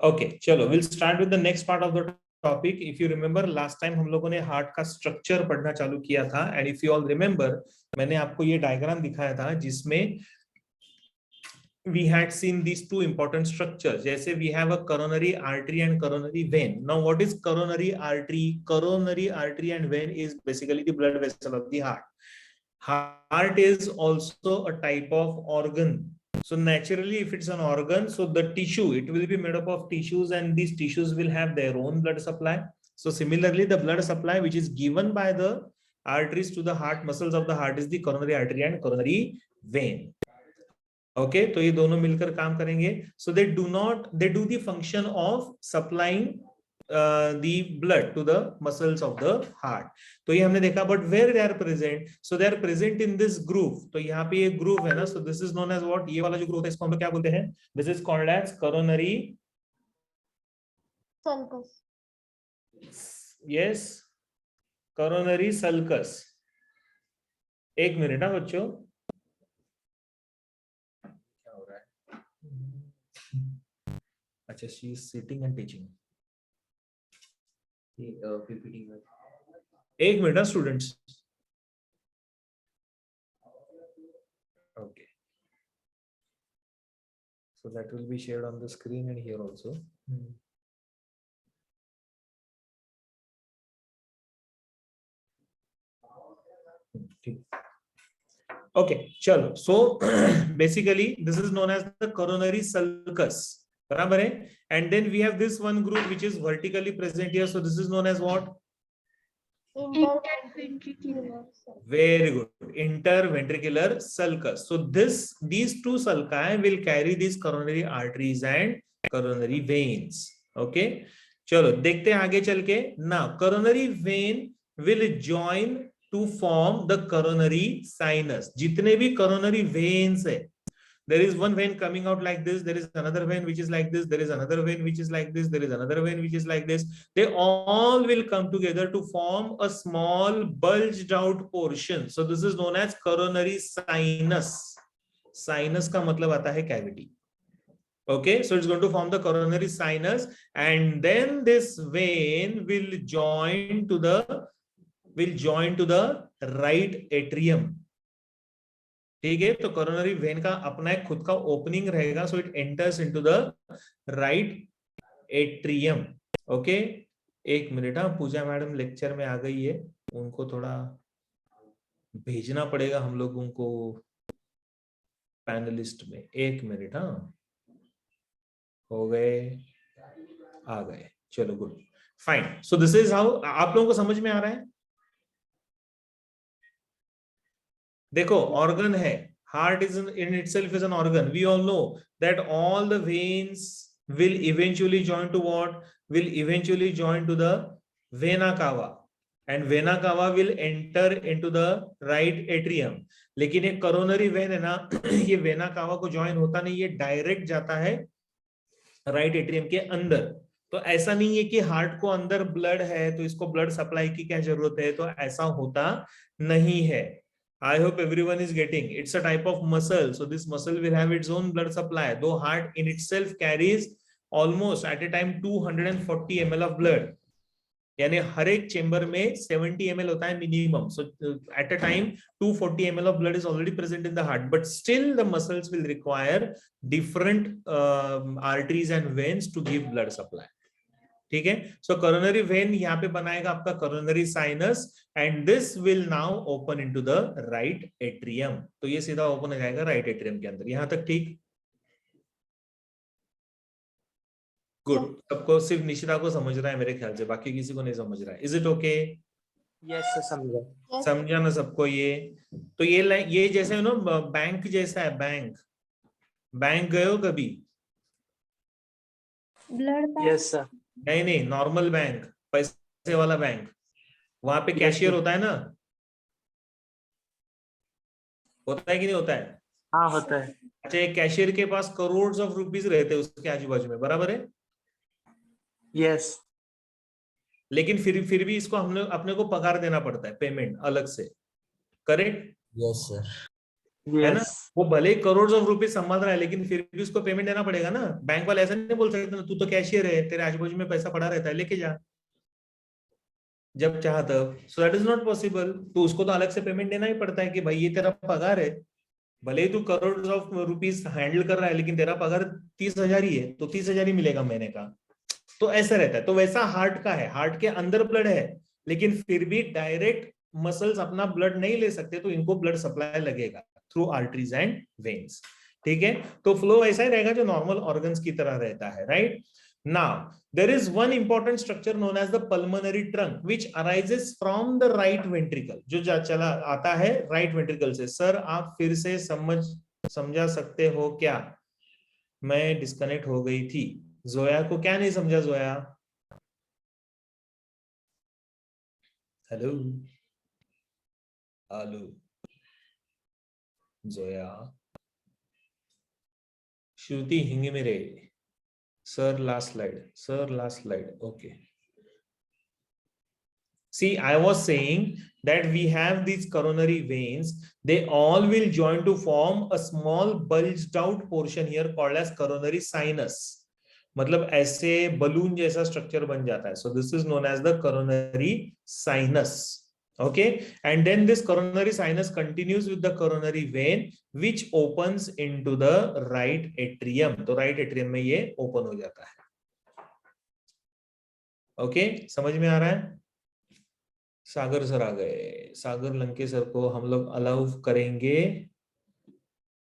Okay चलो will start with the next part of the topic. If you remember last time हम लोगों ने heart का structure पढ़ना चालू किया था and if you all remember मैंने आपको ये डायग्राम दिखाया था जिसमें we had seen these two important structures. जैसे we have a coronary artery and coronary vein. Now what is coronary artery? Coronary artery and vein is basically the blood vessel of the heart. Heart is also a type of organ. So naturally if it's an organ, so the tissue, it will be made up of tissues and these tissues will have their own blood supply. So similarly the blood supply which is given by the arteries to the heart muscles of the heart is the coronary artery and coronary vein. Okay तो ये दोनों मिलकर काम करेंगे. So they do the function of supplying the blood to the muscles of the heart. तो ये हमने देखा. But where they are present, so they are present in this groove. तो यहाँ पे ये ग्रूव है ना, so this is known as what, ये वाला जो ग्रूव है इसको हम लोग क्या बोलते हैं? This is called as coronary sulcus. Yes, coronary sulcus. एक मिनट ना बच्चों, अच्छा she is sitting and teaching. PPT में एक minute students. Okay, so that will be shared on the screen and here also. Okay, chalo. So basically this is known as the coronary sulcus. बराबर है. And then we have this one group which is vertically present here. So this is known as what? Interventricular. Very good. Interventricular sulcus. So these two sulci will carry these coronary arteries and coronary veins. Okay. चलो देखते हैं आगे चल के. Now coronary vein will join to form the coronary sinus. जितने भी coronary veins है, there is one vein coming out like this, there is another vein which is like this, there is another vein which is like this, there is another vein which is like this. They all will come together to form a small bulged out portion. So this is known as coronary sinus. Sinus का मतलब आता है cavity. Okay, so it's going to form the coronary sinus and then this vein will join to the right atrium. ठीक है, तो coronary when का अपना एक खुद का ओपनिंग रहेगा. So it enters into the right atrium. Okay, एक मिनट. हाँ, पूजा मैडम लेक्चर में आ गई है, उनको थोड़ा भेजना पड़ेगा हम लोगों को पैनलिस्ट में. एक मिनट. हाँ, हो गए, आ गए. चलो good, fine. So this is how. आप लोगों को समझ में आ रहा है? देखो, ऑर्गन है. Heart is in itself is an organ. We all know that all the veins will eventually join to what? Will eventually join to the vena cava and vena cava will enter into the right atrium. लेकिन एक coronary vein है ना, ये vena cava को join होता नहीं, ये direct जाता है right atrium के अंदर. तो ऐसा नहीं है कि हार्ट को अंदर ब्लड है तो इसको ब्लड सप्लाई की क्या जरूरत है, तो ऐसा होता नहीं है. I hope everyone is getting. It's a type of muscle. So this muscle will have its own blood supply. Though heart in itself carries almost at a time 240 ml of blood. यानी हर एक chamber में 70 ml होता है minimum. So at a time 240 ml of blood is already present in the heart. But still the muscles will require different arteries and veins to give blood supply. ठीक है. सो coronary when यहाँ पे बनाएगा आपका coronary sinus and this will now open into the right atrium. तो ये सीधा open हो जाएगा राइट एट्रियम के अंदर. यहां तक ठीक? गुड. सबको, सिर्फ निशिता को समझ रहा है मेरे ख्याल से, बाकी किसी को नहीं समझ रहा है. Is it okay? यस समझा. समझा ना सबको? ये तो ये जैसे ना बैंक जैसा है. बैंक गए हो कभी? Yes sir. नहीं, नॉर्मल बैंक, पैसे वाला बैंक. वहां पे कैशियर होता है ना, होता है कि नहीं होता है? हाँ होता है. अच्छा, एक कैशियर के पास करोड़ ऑफ रुपीस रहते हैं उसके आजू बाजू में, बराबर है? यस. लेकिन फिर भी इसको हमने अपने को पगार देना पड़ता है, पेमेंट अलग से. करेक्ट? Yes sir. है ना? Yes. वो भले करोड़ ऑफ रुपीज संभाल रहा है, लेकिन फिर भी उसको पेमेंट देना पड़ेगा ना। बैंक वाले ऐसा नहीं बोल सकते ना, तू तो कैशियर है, तेरे आजू बाजू में पैसा पड़ा रहता है, लेके जा जब चाह तब। सो दैट इज नॉट पॉसिबल। तो उसको तो अलग से पेमेंट देना ही पड़ता है कि भाई ये तेरा पगार है, भले ही तू करोड़ ऑफ रुपीज हैंडल कर रहा है, लेकिन तेरा पगार 30,000 ही है, तो 30,000 ही मिलेगा महीने का। तो ऐसा रहता है। तो वैसा हार्ट का है, हार्ट के अंदर ब्लड है, लेकिन फिर भी डायरेक्ट मसल्स अपना ब्लड नहीं ले सकते, तो इनको ब्लड सप्लाई लगेगा थ्रू आर्टरीज एंड वेन्स। ठीक है, तो फ्लो ऐसा ही रहेगा जो नॉर्मल ऑर्गन्स की तरह रहता है, right? Now there is one important structure known as the pulmonary trunk which arises from the right ventricle, जो चला आता है राइट वेंट्रिकल से। सर आप फिर से समझा सकते हो क्या? मैं डिस्कनेक्ट हो गई थी। जोया को क्या नहीं समझा? Zoya, hello hello Zoya, Shruti Hingmire, sir last slide, okay. See, I was saying that we have these coronary veins. They all will join to form a small bulged out portion here called as coronary sinus. मतलब ऐसे balloon जैसा structure बन जाता है. So this is known as the coronary sinus. Okay, and then this coronary sinus continues with the coronary vein, which opens into the right atrium. तो right atrium में ये open हो जाता है. Okay, समझ में आ रहा है? सागर सर आ गए। सागर लंके सर को हम लोग अलाउ करेंगे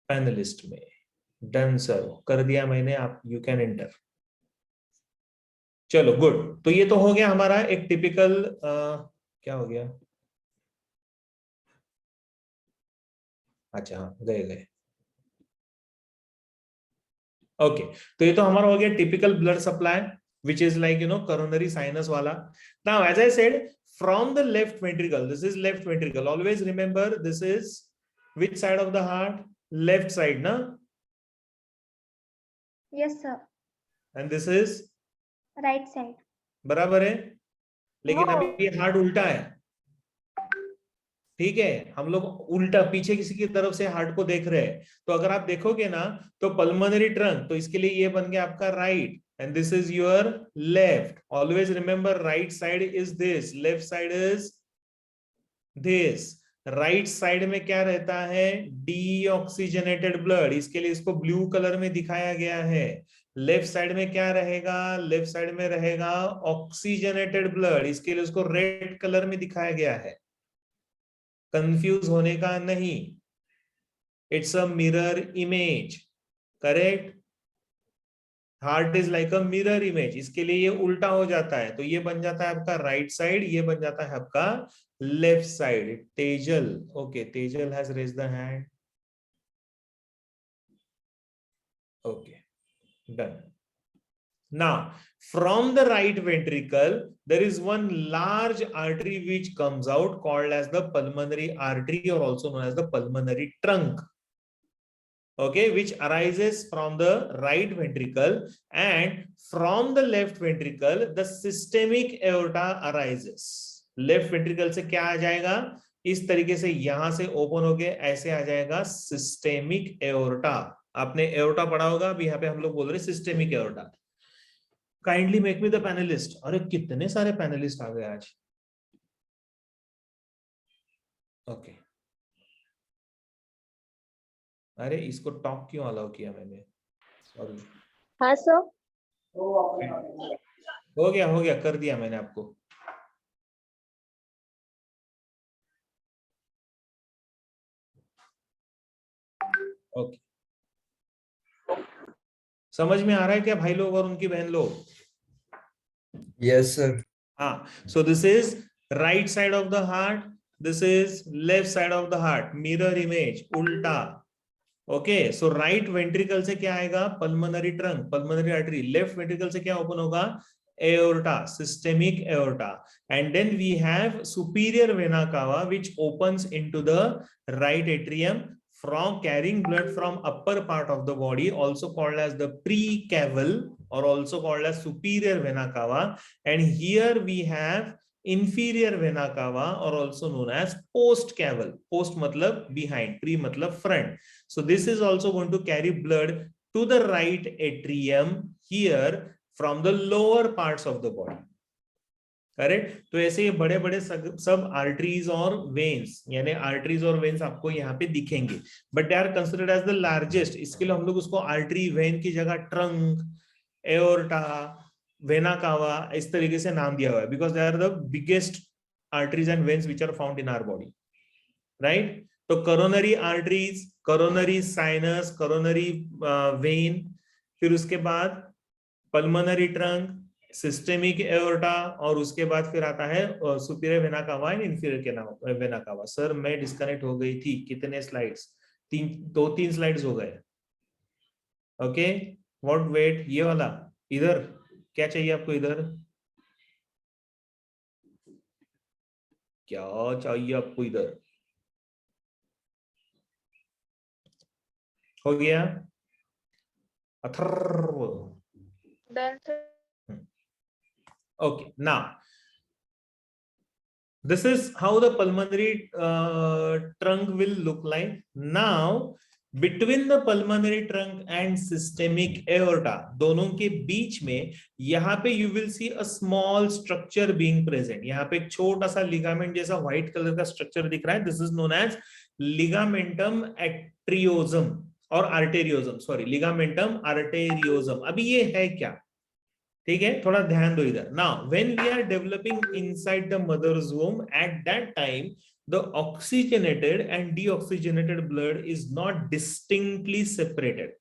पैनलिस्ट में। डन सर, कर दिया मैंने, आप यू कैन एंटर। चलो गुड। तो ये तो हो गया हमारा एक टिपिकल क्या हो गया? अच्छा हाँ, गए। ओके, तो ये तो हमारा हो गया typical blood supply which is like coronary sinus wala. Now as I said, from the left ventricle, this is left ventricle, always remember this is which side of the heart? Left side, na? Yes, sir. And this is Right side. बराबर है, लेकिन No. अभी ये heart उल्टा है। ठीक है, हम लोग उल्टा पीछे किसी की तरफ से हार्ट को देख रहे हैं। तो अगर आप देखोगे ना, तो पल्मोनरी ट्रंक, तो इसके लिए ये बन गया आपका right, and this is your left. Always remember right side is this, left side is this. Right side में क्या रहता है? डीऑक्सीजनेटेड ब्लड, इसके लिए इसको ब्लू कलर में दिखाया गया है। लेफ्ट साइड में क्या रहेगा? लेफ्ट साइड में रहेगा ऑक्सीजनेटेड ब्लड, इसके लिए उसको रेड कलर में दिखाया गया है। कंफ्यूज होने का नहीं, it's a mirror image, correct? Heart is like a mirror image, इसके लिए ये उल्टा हो जाता है, तो ये बन जाता है आपका राइट साइड, ये बन जाता है आपका left side. Tejal, okay, Tejal has raised the hand, okay, done. Now, from the right ventricle, there is one large artery which comes out called as the pulmonary artery, or also known as the pulmonary trunk. Okay, which arises from the right ventricle, and from the left ventricle, the systemic aorta arises. Left ventricle से क्या आ जाएगा? इस तरीके से यहां से open होके ऐसे आ जाएगा सिस्टेमिक एओर्टा। आपने एओर्टा पढ़ा होगा, अभी यहाँ पे हम लोग बोल रहे systemic aorta. Kindly make me the panelist. अरे कितने सारे पैनलिस्ट आ गए आज। ओके, अरे इसको टॉक क्यों अलाउ किया मैंने? सॉरी। हाँ सर। हो गया, कर दिया मैंने आपको। ओके, समझ में आ रहा है क्या भाई लोग और उनकी बहन लोग? Yes, sir. हाँ, so this is right side of the heart, this is left side of the heart, mirror image, उल्टा। ओके, सो राइट वेंट्रिकल से क्या आएगा? Pulmonary trunk, pulmonary artery. Left ventricle से क्या ओपन होगा? aorta, systemic aorta, and then we have superior vena cava which opens into the right atrium from carrying blood from upper part of the body, also called as the precaval or also called as superior vena cava. And here we have inferior vena cava or also known as post caval. Post matlab behind, pre matlab front. So this is also going to carry blood to the right atrium here from the lower parts of the body. Correct. तो ऐसे ये बड़े बड़े सब arteries और veins, यानी arteries और veins आपको यहाँ पे दिखेंगे, but they are considered as the largest. इसके लिए हम लोग उसको आर्टरी वेन की जगह ट्रंक, एओर्टा, वेना कावा इस तरीके से नाम दिया हुआ है, because they are the biggest arteries and veins which are found in our body, right. तो coronary arteries, coronary sinus, coronary vein, फिर उसके बाद पल्मोनरी ट्रंक, सिस्टेमिक एओर्टा, और उसके बाद फिर आता है सुपीरियर वेना कावा and inferior vena cava. Sir मैं डिस्कनेक्ट हो गई थी. कितने स्लाइड्स? 2-3 स्लाइड्स हो गए. ओके, व्हाट वेट, ये वाला इधर क्या चाहिए आपको? इधर क्या चाहिए आपको? इधर हो गया. Atharva. Okay, now this is how the pulmonary trunk will look like. Now between the pulmonary trunk and systemic aorta, दोनों के बीच में यहाँ पे you will see a small structure being present. यहाँ पे एक छोटा सा ligament जैसा white color का structure दिख रहा है. This is known as ligamentum arteriosum और arteriosum. Sorry, ligamentum arteriosum. अभी ये है क्या? ठीक है, थोड़ा ध्यान दो इधर. Now when we are developing inside the mother's womb, at that time the oxygenated and deoxygenated blood is not distinctly separated.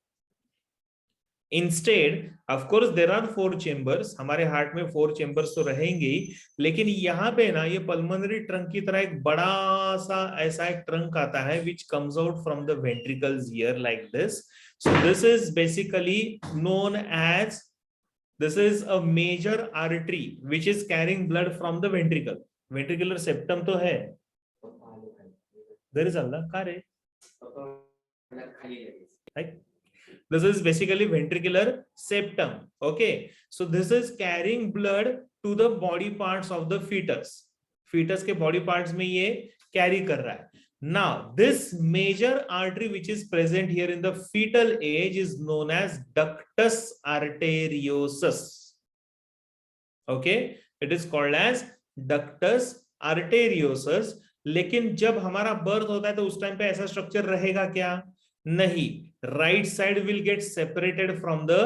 Instead of course there are 4 chambers. हमारे हार्ट में 4 चेंबर्स तो रहेंगे ही, लेकिन यहाँ पे ना ये पल्मोनरी ट्रंक की तरह एक बड़ा सा ऐसा एक ट्रंक आता है which comes out from the ventricles here like this. So this is basically known as, this is a major artery which is carrying blood from the ventricle. Ventricular septum तो है. There is Allah kare. Right? This is basically ventricular septum. Okay. So this is carrying blood to the body parts of the fetus. Fetus के body parts में ये carry कर रहा है. Now, this major artery which is present here in the fetal age is known as ductus arteriosus. Okay, it is called as ductus arteriosus. लेकिन जब हमारा birth होता है तो उस टाइम पे ऐसा स्ट्रक्चर रहेगा क्या? नहीं. Right side will get separated from the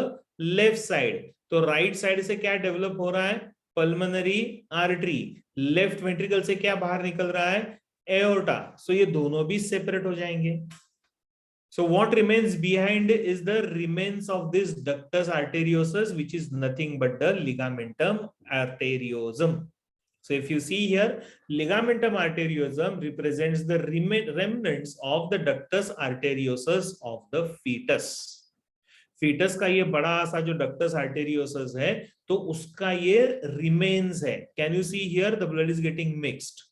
left side. तो राइट साइड से क्या डेवलप हो रहा है? Pulmonary artery. लेफ्ट वेंट्रिकल से क्या बाहर निकल रहा है? एओर्टा. सो ये दोनों भी सेपरेट हो जाएंगे. So what remains behind is the remains of this ductus arteriosus which is nothing but the ligamentum arteriosum. So if you see here, ligamentum arteriosum represents the remnants of the ductus arteriosus of the fetus. fetus का ये बड़ा सा जो ductus arteriosus है तो उसका ये remains है. Can you see here the blood is getting mixed.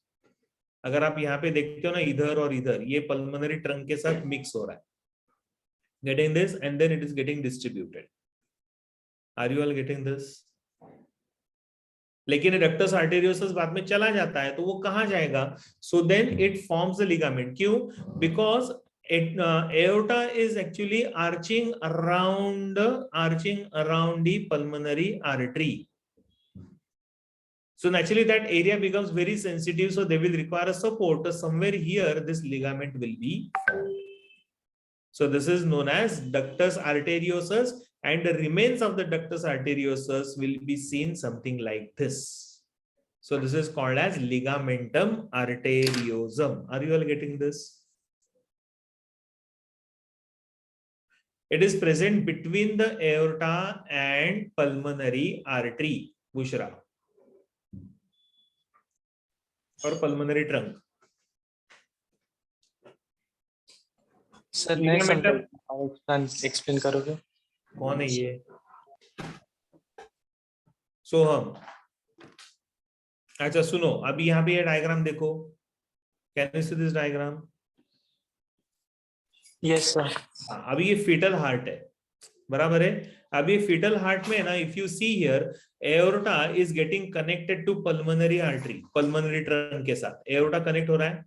अगर आप यहाँ पे देखते हो ना, इधर और इधर ये पल्मोनरी ट्रंक के साथ मिक्स हो रहा है. Getting this? And then it is getting distributed. Are you all getting this? लेकिन डक्टस आर्टेरियोसस बाद में चला जाता है तो वो कहाँ जाएगा? So then it forms the ligament. क्यों? Because aorta is actually arching around the pulmonary artery. So naturally that area becomes very sensitive, so they will require a support. So somewhere here this ligament will be formed. So this is known as ductus arteriosus, and the remains of the ductus arteriosus will be seen something like this. So this is called as ligamentum arteriosum. Are you all getting this? It is present between the aorta and pulmonary artery, Bushra. और pulmonary trunk. Sir next explain करोगे? कौन है ये? सोहम. अच्छा सुनो, अभी यहाँ पे ये डायग्राम देखो. Can you see this diagram? Yes sir. अभी ये फीटल हार्ट है. बराबर है। अब ये फीटल हार्ट में है ना, if you see here, aorta is getting connected to pulmonary artery, pulmonary trunk के साथ एओर्टा कनेक्ट हो रहा है।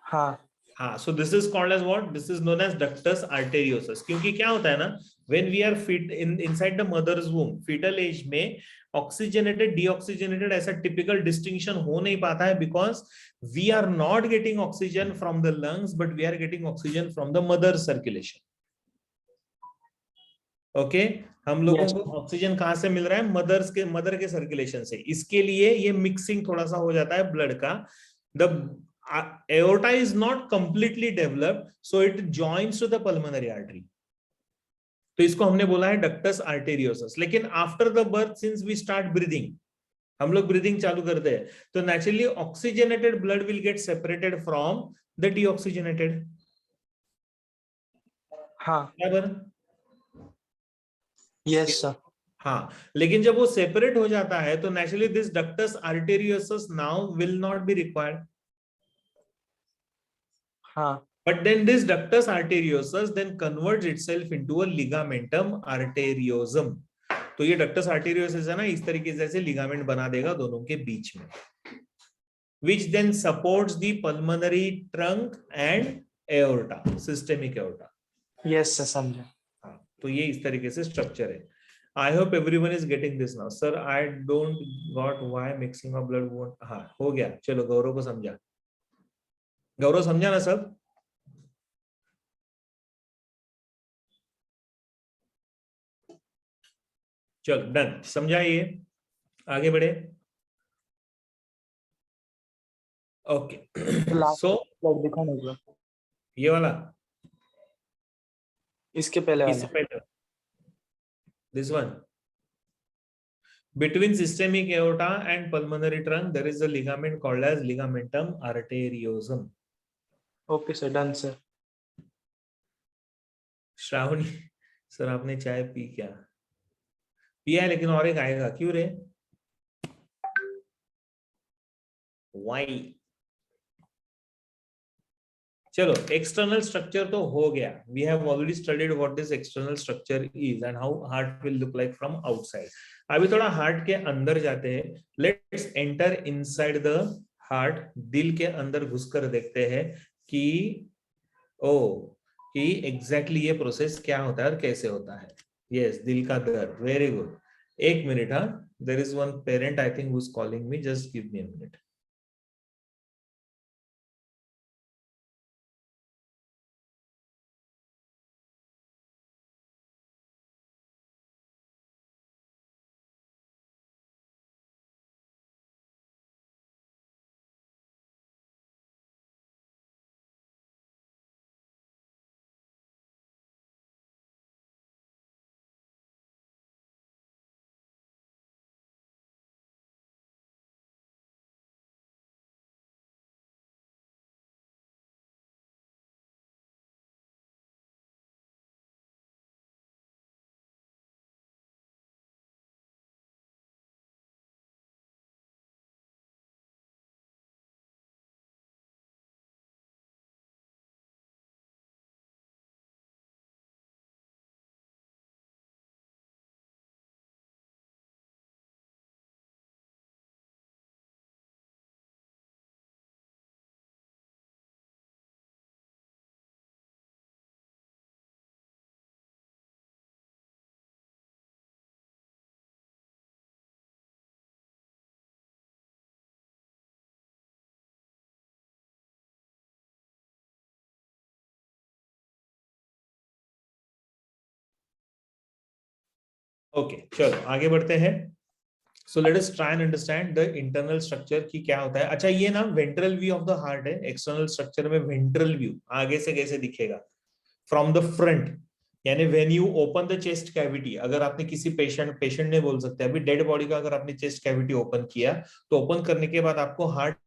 हाँ हाँ, so this is called as what, this is known as ductus arteriosus. क्योंकि क्या होता है ना, when we are fit inside the mother's womb, foetal age में ऑक्सीजनेटेड डीऑक्सीजनेटेड ऐसा टिपिकल डिस्टिंक्शन हो नहीं पाता है, because we are not getting oxygen from the lungs, but we are getting oxygen from the mother circulation. Okay, हम लोगों Yes. को oxygen कहां से मिल रहा है, मदर के सर्कुलेशन से। इसके लिए ये मिक्सिंग थोड़ा सा हो जाता है ब्लड का। The aorta is not completely developed, so it joins to the pulmonary artery. तो इसको हमने बोला है डक्टस आर्टेरियोसस। लेकिन after the birth, since we start breathing, हम लोग ब्रीदिंग चालू करते हैं, तो naturally oxygenated blood will get separated from the deoxygenated. हाँ बराबर। Yes sir. हाँ, लेकिन जब वो सेपरेट हो जाता है तो naturally this ductus arteriosus now will not be required. हाँ But then this ductus arteriosus then converts itself into a ligamentum arteriosum. तो ये ductus arteriosus है ना, इस तरीके से ऐसे ligament बना देगा दोनों के बीच में, which then supports the pulmonary trunk and aorta, systemic aorta. Yes sir समझा। हाँ, तो ये इस तरीके से स्ट्रक्चर है। I hope everyone is getting this now. Sir, I don't got why mixing of blood won't. हाँ, हो गया। चलो, गौरव को समझा, गौरव समझा ना सब? चलो, डन, समझाइए, आगे बढ़े। ओके, सो स्लाइड दिखाना होगा, ये वाला, इसके पहले इससे वाला। पहले, this one, between systemic aorta and pulmonary trunk there is a ligament called as ligamentum arteriosum. Okay sir, done sir. Shravani sir, आपने चाय पी क्या? पिया है, लेकिन और एक आएगा, क्यों रे? वाई? चलो, एक्सटर्नल स्ट्रक्चर तो हो गया। We have already studied what this external structure is and how heart will look like from outside. अभी थोड़ा हार्ट के अंदर जाते हैं। Let's enter inside the heart. दिल के अंदर घुसकर देखते हैं कि कि एग्जैक्टली ये प्रोसेस क्या होता है और कैसे होता है। यस, दिल का दर्द, वेरी गुड। एक मिनट, हाँ, there is one parent I think who is calling me, just give me a minute. Okay, चलो आगे बढ़ते हैं। So let us try and understand the internal structure की क्या होता है। अच्छा, ये ना ventral view of the heart है। एक्सटर्नल स्ट्रक्चर में वेंट्रल व्यू आगे से कैसे दिखेगा, फ्रॉम द फ्रंट, यानी when you open the chest cavity. अगर आपने किसी पेशेंट ने बोल सकते हैं, अभी डेड बॉडी का अगर आपने चेस्ट कैविटी ओपन किया, तो ओपन करने के बाद आपको हार्ट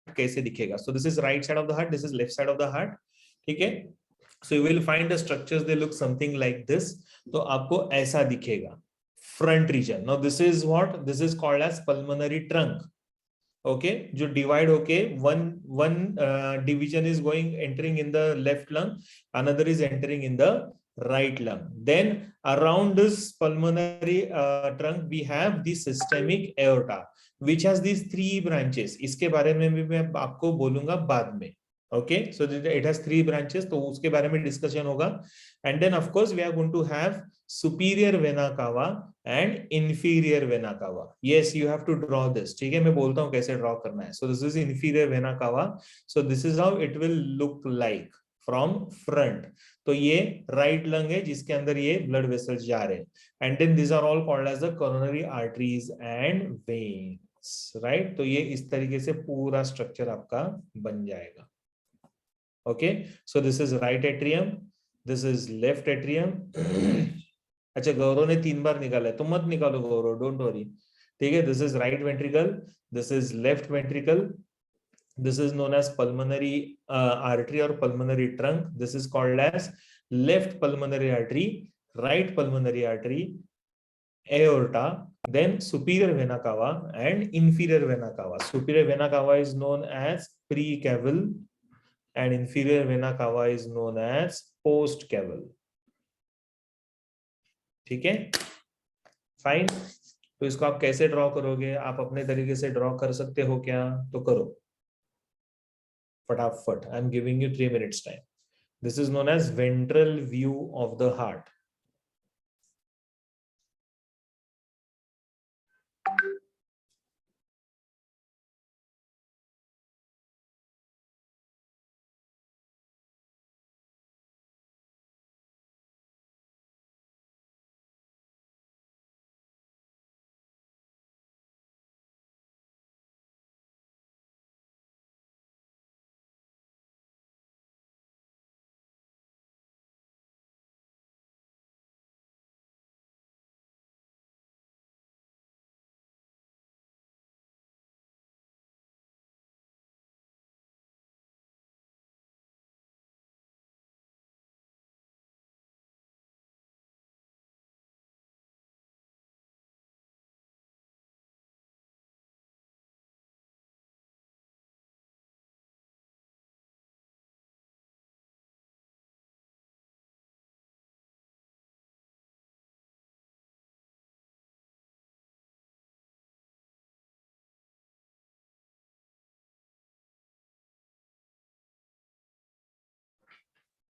कैसे दिखेगा। So this is right side of the heart, this is left side of the heart, ठीक है। So you will find the structures, they look something like this. तो आपको ऐसा दिखेगा front region. Now this is what, this is called as pulmonary trunk. Okay, जो divide होके one division is going entering in the left lung, another is entering in the right lung. Then around this pulmonary trunk we have the systemic aorta which has these 3 branches. इसके बारे में भी मैं आपको बोलूंगा बाद में. Okay, so it has 3 branches, तो उसके बारे में डिस्कशन होगा. And then of course we are going to have superior vena cava and inferior vena cava. Yes, you have to draw this. ठीक है, मैं बोलता हूँ कैसे draw करना है. So this is inferior vena cava. So this is how it will look like from front. तो ये right lung है जिसके अंदर ये blood vessels जा रहे हैं. And then these are all called as the coronary arteries and veins. Right? तो ये इस तरीके से पूरा structure आपका बन जाएगा. Okay, so this is right atrium, this is left atrium. अच्छा, गौरव ने 3 बार निकाला है, तो मत निकालो गौरव, डोंट वरी. ठीक है, this is right ventricle, this is left ventricle, this is known as pulmonary artery or pulmonary trunk. This is called as left pulmonary artery, right pulmonary artery, aorta, then superior vena cava and inferior vena cava. Superior vena cava is known as precaval and inferior vena cava is known as postcaval. ठीक है, fine. तो इसको आप कैसे draw करोगे? आप अपने तरीके से ड्रॉ कर सकते हो क्या? तो करो फटाफट. I am giving you 3 minutes time. This is known as ventral view of the heart.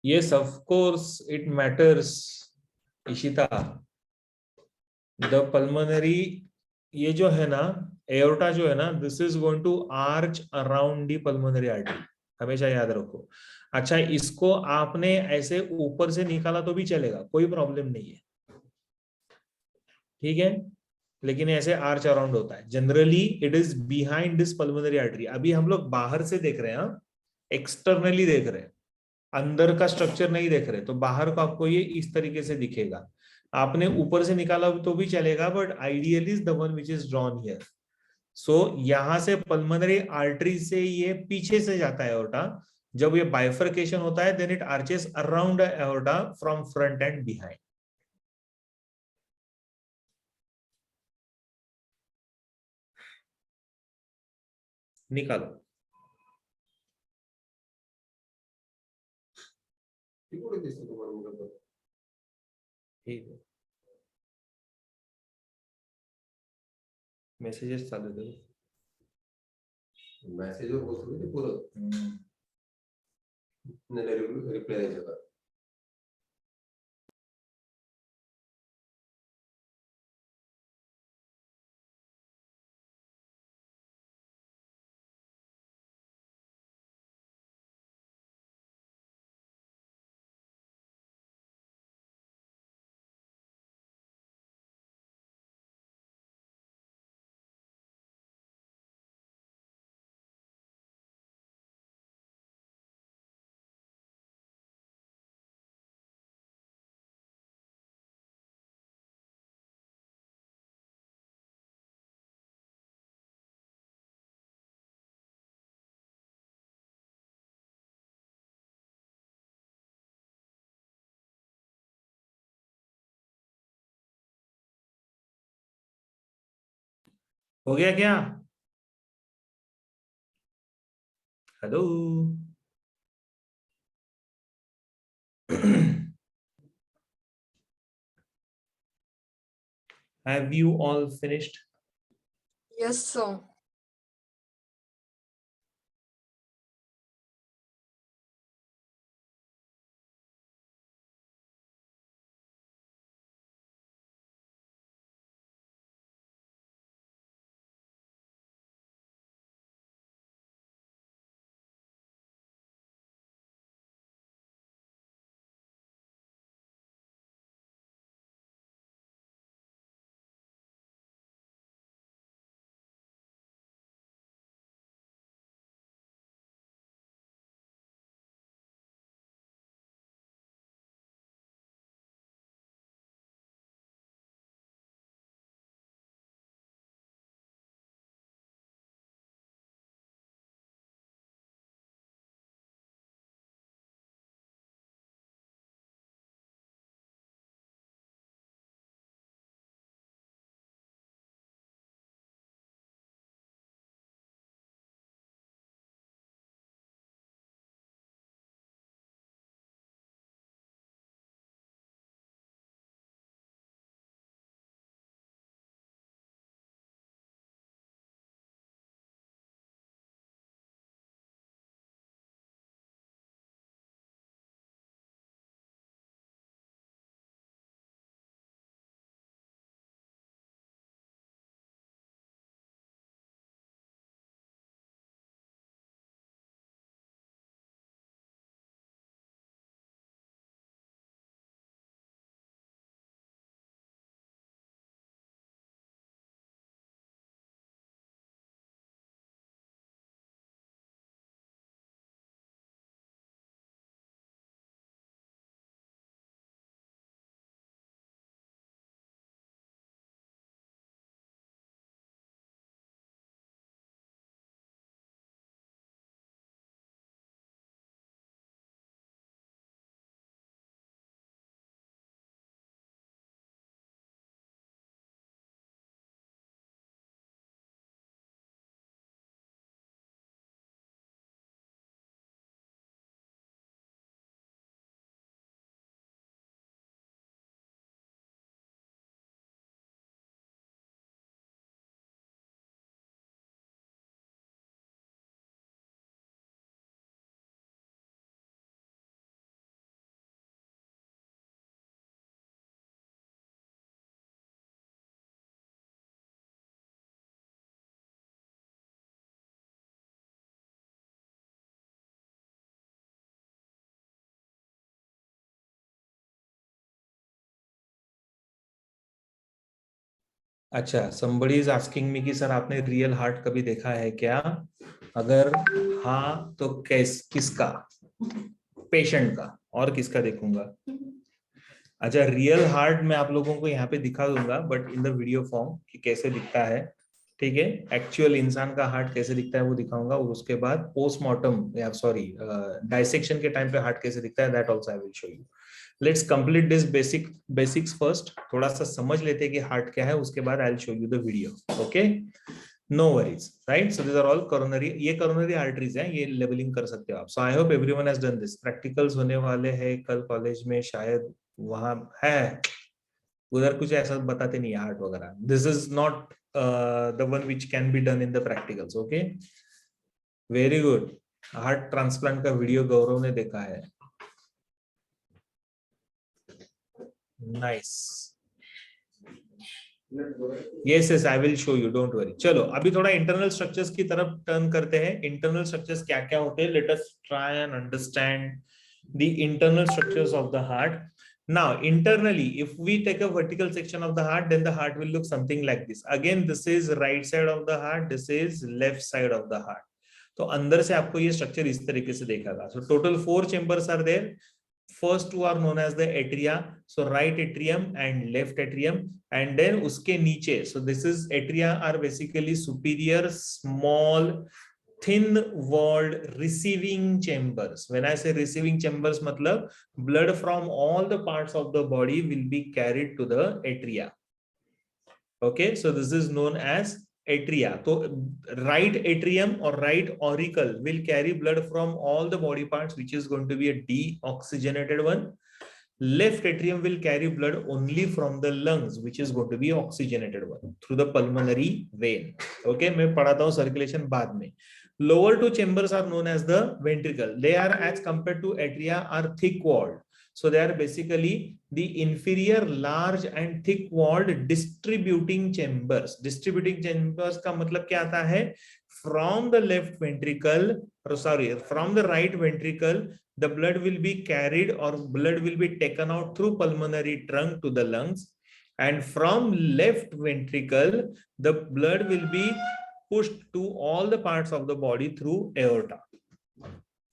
Yes, of course it matters, Ishita. The pulmonary, ये जो है ना aorta जो है ना, this is going to arch around the pulmonary artery. हमेशा याद रखो. अच्छा, इसको आपने ऐसे ऊपर से निकाला तो भी चलेगा, कोई प्रॉब्लम नहीं है. ठीक है, लेकिन ऐसे आर्च अराउंड होता है. Generally it is behind this pulmonary artery. अभी हम लोग बाहर से देख रहे हैं, एक्सटर्नली देख रहे हैं, अंदर का स्ट्रक्चर नहीं देख रहे. तो बाहर को आपको ये इस तरीके से दिखेगा. आपने ऊपर से निकाला तो भी चलेगा, but ideal is the one which is drawn here. So यहां से पल्मोनरी आर्टरी से ये पीछे से जाता है एओर्टा. जब ये बाइफर्केशन होता है, then it arches around aorta from front and behind. निकालो. ठीक है, मेसेजेस चालू दे. मेसेजवर बसलो ते पुरं रिप्लाय द्यायचा का? हो गया क्या? Hello. Have you all finished? Yes, sir. अच्छा, somebody is asking me कि सर आपने रियल हार्ट कभी देखा है क्या? अगर हाँ तो किसका? पेशेंट का। और किसका देखूंगा? अच्छा, रियल हार्ट मैं आप लोगों को यहाँ पे दिखा दूंगा but in the video form कि कैसे दिखता है, ठीक है? एक्चुअल इंसान का हार्ट कैसे दिखता है वो दिखाऊंगा, और उसके बाद पोस्टमार्टम या सॉरी डाइसेक्शन के टाइम पे हार्ट कैसे दिखता है that also I will show you. Let's complete this basics first, थोड़ा सा समझ लेते हैं कि हार्ट क्या है, उसके बाद I will show you the video. Okay, no worries, right? So this are all coronary, ये कोरोनरी आर्टरीज हैं, ये लेवलिंग कर सकते हो आप। So I hope everyone has done this. Practicals होने वाले हैं कल कॉलेज में, शायद वहां है, उधर कुछ ऐसा बताते नहीं है हार्ट वगैरह। This is not the one which can be done in the practicals. Okay, very good. Heart transplant का वीडियो गौरव ने देखा है, nice. Yes yes, I will show you, don't worry. चलो अभी थोड़ा इंटरनल स्ट्रक्चर्स की तरफ टर्न करते हैं। इंटरनल स्ट्रक्चर्स क्या क्या होते हैं, late us try and understand the internal structures of the heart. Now internally, if we take a vertical section of the heart, then the heart will look something like this. Again, this is right side of the heart, this is left side of the heart. तो अंदर से आपको ये structure इस तरीके से देखेगा। So total 4 chambers are there. First two are known as the atria, so right atrium and left atrium, and then uske niche, so this is atria are basically superior small thin walled receiving chambers. When I say receiving chambers, matlab blood from all the parts of the body will be carried to the atria. Okay, so this is known as atria. So right atrium or right auricle will carry blood from all the body parts, which is going to be a deoxygenated one. left atrium will carry blood only from the lungs, which is going to be oxygenated one through the pulmonary vein. Okay, मैं पढ़ाता हूँ circulation बाद में. Lower two chambers are known as the ventricle. They are, as compared to atria, are thick walled. So they are basically the inferior large and thick walled distributing chambers. Distributing chambers का मतलब क्या आता है? From the left ventricle, or sorry, from the right ventricle, the blood will be carried or blood will be taken out through pulmonary trunk to the lungs, and from left ventricle the blood will be pushed to all the parts of the body through aorta.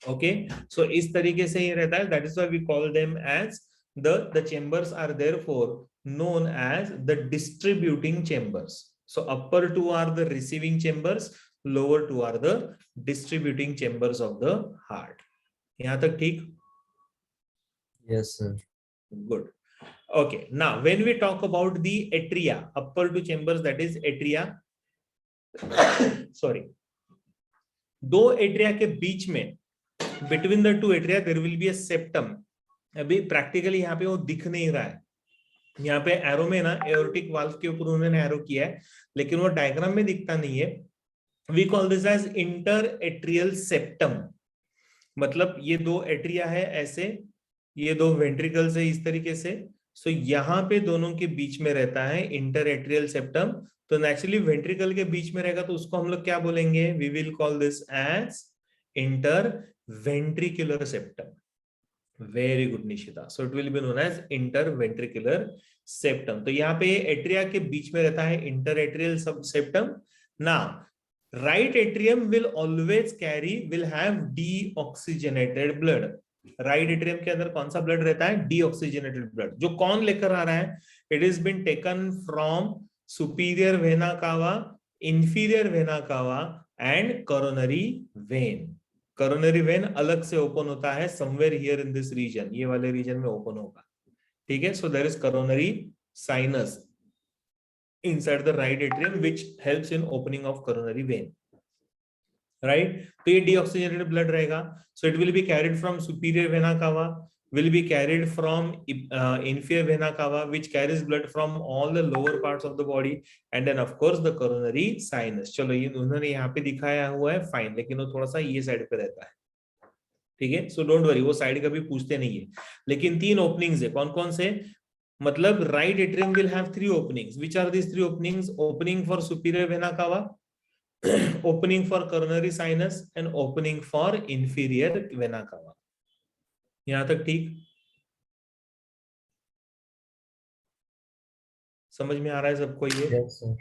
Okay, so इस तरीके से ही रहता है. That is why we call them as the chambers are therefore known as the distributing chambers. So upper two are the receiving chambers, lower two are the distributing chambers of the heart. यहाँ तक ठीक? Yes, sir. Good. Okay, now when we talk about the atria, upper two chambers, that is atria. Sorry, दो atria के बीच में, between the two atria there will be a septum. अभी practically यहाँ पे वो दिख नहीं रहा है. यहाँ पे एरो में ना एओर्टिक वाल्व के ऊपर उन्होंने एरो किया है, लेकिन वो डायग्राम में दिखता नहीं है. We call this as interatrial septum. मतलब ये दो एट्रिया है ऐसे, ये दो वेंट्रिकल्स है इस तरीके से. सो यहाँ पे दोनों के बीच में रहता है इंटरएट्रियल सेप्टम. तो नेचुरली वेंट्रिकल के बीच में रहेगा तो उसको हम लोग क्या बोलेंगे? We will call this as interventricular septum. Very good, Nishita. So it will be known as interventricular septum. तो यहाँ पे एट्रिया के बीच में रहता है interatrial septum. Now, right atrium will always will have deoxygenated blood. Right atrium के अंदर कौन सा blood रहता है? Deoxygenated blood. जो कौन लेकर आ रहा है? It has been taken from superior vena cava, inferior vena cava and coronary vein. Coronary vein अलग से open होता है somewhere here in this region. ये वाले region में open होगा. ठीक है? So there is coronary sinus inside the right atrium which helps in opening of coronary vein. Right? तो ये deoxygenated blood रहेगा. So it will be carried from superior vena cava, will be carried from inferior vena cava, which carries blood from all the lower parts of the body, and then of course the coronary sinus. चलो ये उन्होंने यहाँ पे दिखाया हुआ है fine, लेकिन वो थोड़ा सा ये साइड पे रहता है. ठीक है? सो डोंट वरी, वो साइड कभी पूछते नहीं है. लेकिन तीन ओपनिंग्स है. कौन कौन से? मतलब right atrium will have three openings. Which are this three openings? Opening for superior vena cava, opening for coronary sinus and opening for inferior vena cava. यहां तक ठीक? समझ में आ रहा है सबको ये? Yes, sir.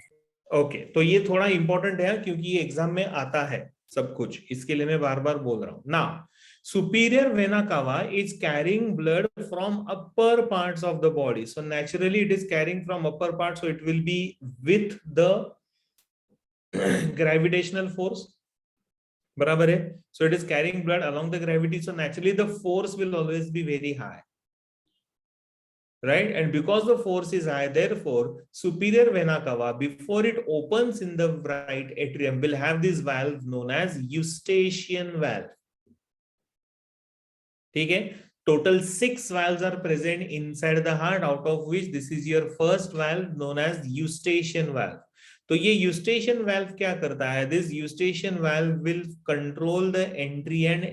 ओके, तो ये थोड़ा इंपॉर्टेंट है क्योंकि ये एग्जाम में आता है सब कुछ, इसके लिए मैं बार बार बोल रहा हूं. ना, superior vena cava is carrying blood from upper parts of the body. So naturally it is carrying from upper parts, so it will be with the gravitational force. बराबर है? So it is carrying blood along the gravity, so naturally the force will always be very high, right? And because the force is high, therefore superior vena cava, before it opens in the right atrium, will have this valve known as eustachian valve. ठीक है? Total 6 valves are present inside the heart, out of which this is your first valve known as eustachian valve. तो ये eustachian valve क्या करता है? This eustachian valve will control the entry and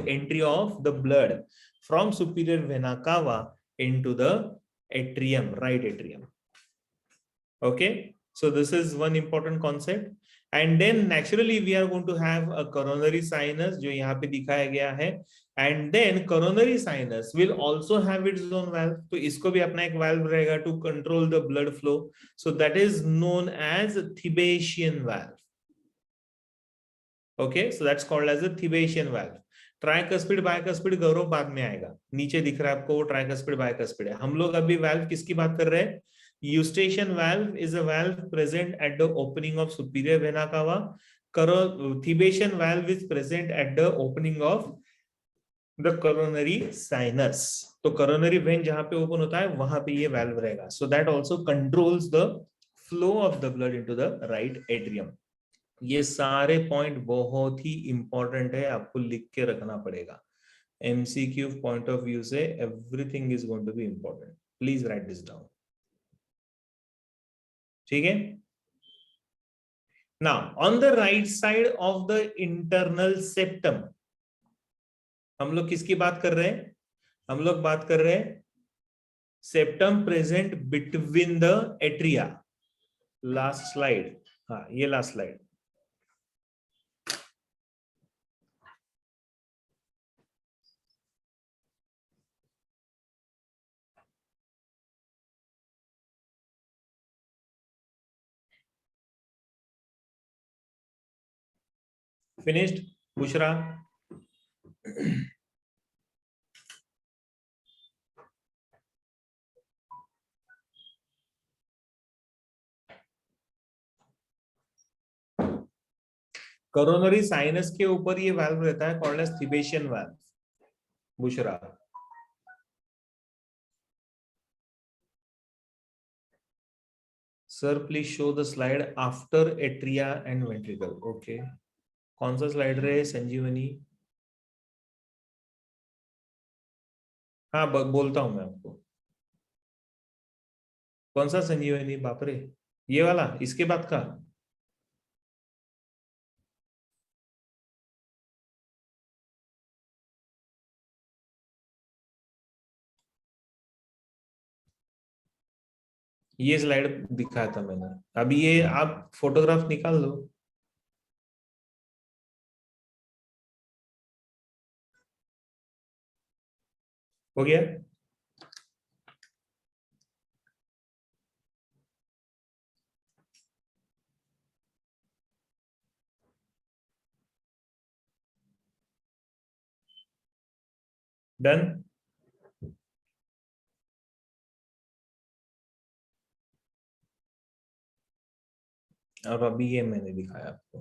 entry of the blood from superior vena cava into the atrium, right atrium. Okay, so this is one important concept. And then naturally we are going to have a coronary sinus जो यहाँ पे दिखाया गया है. And then coronary sinus will also have its own valve. तो इसको भी अपना एक valve रहेगा to control the blood flow. So that is known as a Thebetian valve. Okay, so that's called as a Thebetian valve. Tricuspid bicuspid गौरव बाद में आएगा. नीचे दिख रहा है आपको वो tricuspid bicuspid है. हम लोग अभी valve किसकी बात कर रहे हैं? Eustachian valve is a valve present at the opening of superior vena cava. Thebetian valve is present at the opening of the coronary sinus. तो coronary vein जहां पे open होता है वहां पे ये valve रहेगा. So that also controls the flow of the blood into the right atrium. ये सारे point बहुत ही important है, आपको लिख के रखना पड़ेगा. MCQ point of view से everything is going to be important. Please write this down. ठीक है? Now on the right side of the internal septum, हम लोग किसकी बात कर रहे हैं? हम लोग बात कर रहे हैं septum present between the atria. Last slide. हाँ, ये last slide. Finished Bushra? Coronary sinus के ऊपर ये वाल्व रहता है called as Thebesian valve. Bushra? Sir please show the slide after atria and ventricle. Okay, कौन सा स्लाइड रहे संजीवनी? हाँ, बोलता हूं मैं आपको. कौन सा संजीवनी? बाप रे, ये वाला, इसके बाद का? ये स्लाइड दिखाया था मैंने. अभी ये आप फोटोग्राफ निकाल लो. हो गया? डन? और अभी ये मैंने दिखाया आपको.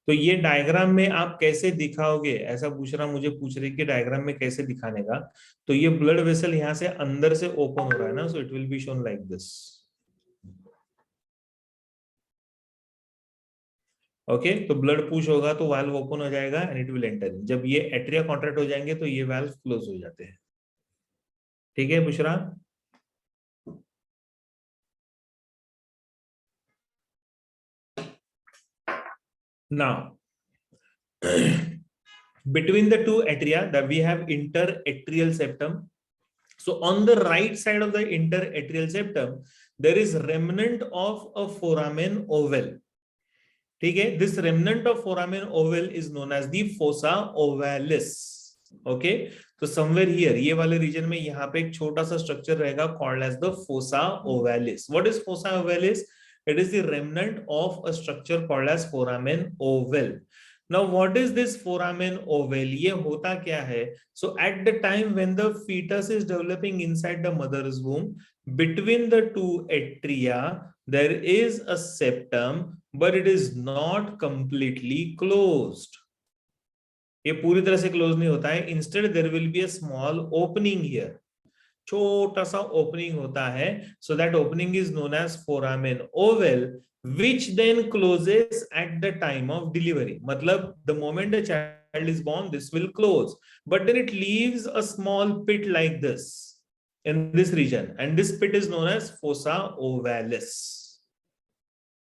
तो ये डायग्राम में आप कैसे दिखाओगे, ऐसा पूछ रहा, मुझे पूछ रहे कि डायग्राम में कैसे दिखाने का. तो ये ब्लड वेसल यहां से अंदर से ओपन हो रहा है ना, so it will be shown like this. Okay, तो ब्लड पुश होगा तो वाल्व ओपन हो जाएगा एंड इट विल एंटर. जब ये एट्रिया कॉन्ट्रैक्ट हो जाएंगे तो ये वाल्व क्लोज हो जाते हैं. ठीक है Bushra? Now, between the two atria that we have interatrial septum. So on the right side of the interatrial septum, there is remnant of a foramen oval. Okay, this remnant of foramen oval is known as the fossa ovalis. Okay, so somewhere here, ये वाले region में यहाँ पे एक छोटा सा structure रहेगा called as the fossa ovalis. What is fossa ovalis? It is the remnant of a structure called as foramen oval. Now, what is this foramen oval? ये होता क्या है? So, at the time when the fetus is developing inside the mother's womb, between the two atria, there is a septum, but it is not completely closed. ये पूरी तरह से close नहीं होता है. Instead, there will be a small opening here. छोटा सा opening होता है. So that opening is known as foramen oval, which then closes at the time of delivery. मतलब the moment the child is born, this will close, but then it leaves a small pit like this in this region, and this pit is known as fossa ovalis.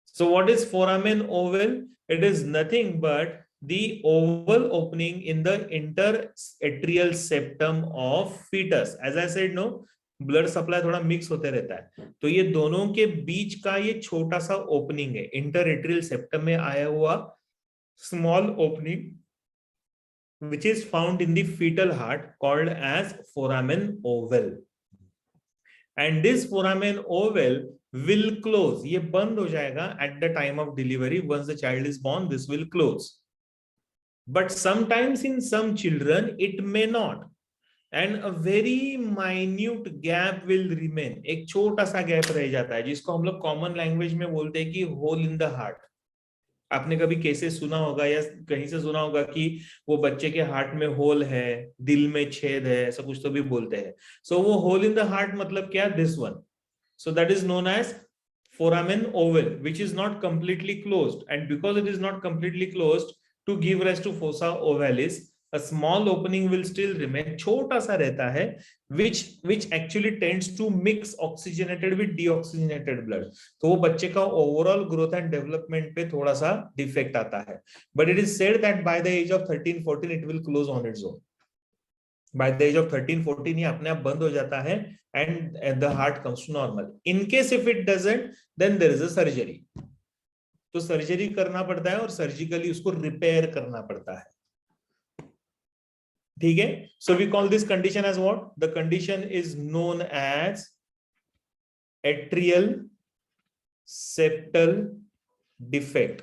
So what is foramen oval? It is nothing but the oval opening in the interatrial septum of fetus. As I said, no, blood supply थोड़ा mix होते रहता है. तो ये दोनों के बीच का ये छोटा सा ओपनिंग है, इंटरएट्रियल सेप्टम में आया हुआ small opening, which is found in the fetal heart, called as foramen oval. And this foramen oval will close. ये बंद हो जाएगा at the time of delivery. Once the child is born, this will close. But sometimes in some children, it may not. And a very minute gap will remain. एक छोटा सा gap रह जाता है, जिसको हम लोग कॉमन लैंग्वेज में बोलते हैं कि होल इन द हार्ट. आपने कभी कैसे सुना होगा या कहीं से सुना होगा कि वो बच्चे के हार्ट में होल है, दिल में छेद है, ऐसा कुछ तो भी बोलते हैं. सो वो होल इन द हार्ट मतलब क्या? This one. So that is known as foramen oval, which is not completely closed. And because it is not completely closed, to give rise to fossa ovalis, a small opening will still remain, छोटा सा रहता है, which actually tends to mix oxygenated with deoxygenated blood. तो वो बच्चे का overall growth and development पे थोड़ा सा डिफेक्ट आता है, but it is said that by the age of 13-14 it will close on its own. By the age of 13-14 ये अपने आप बंद हो जाता है and the heart comes to normal. In case if it doesn't, then there is a surgery. तो surgery करना पड़ता है और सर्जिकली उसको रिपेयर करना पड़ता है, ठीक है. So we call this condition as what? The condition is known as atrial septal defect,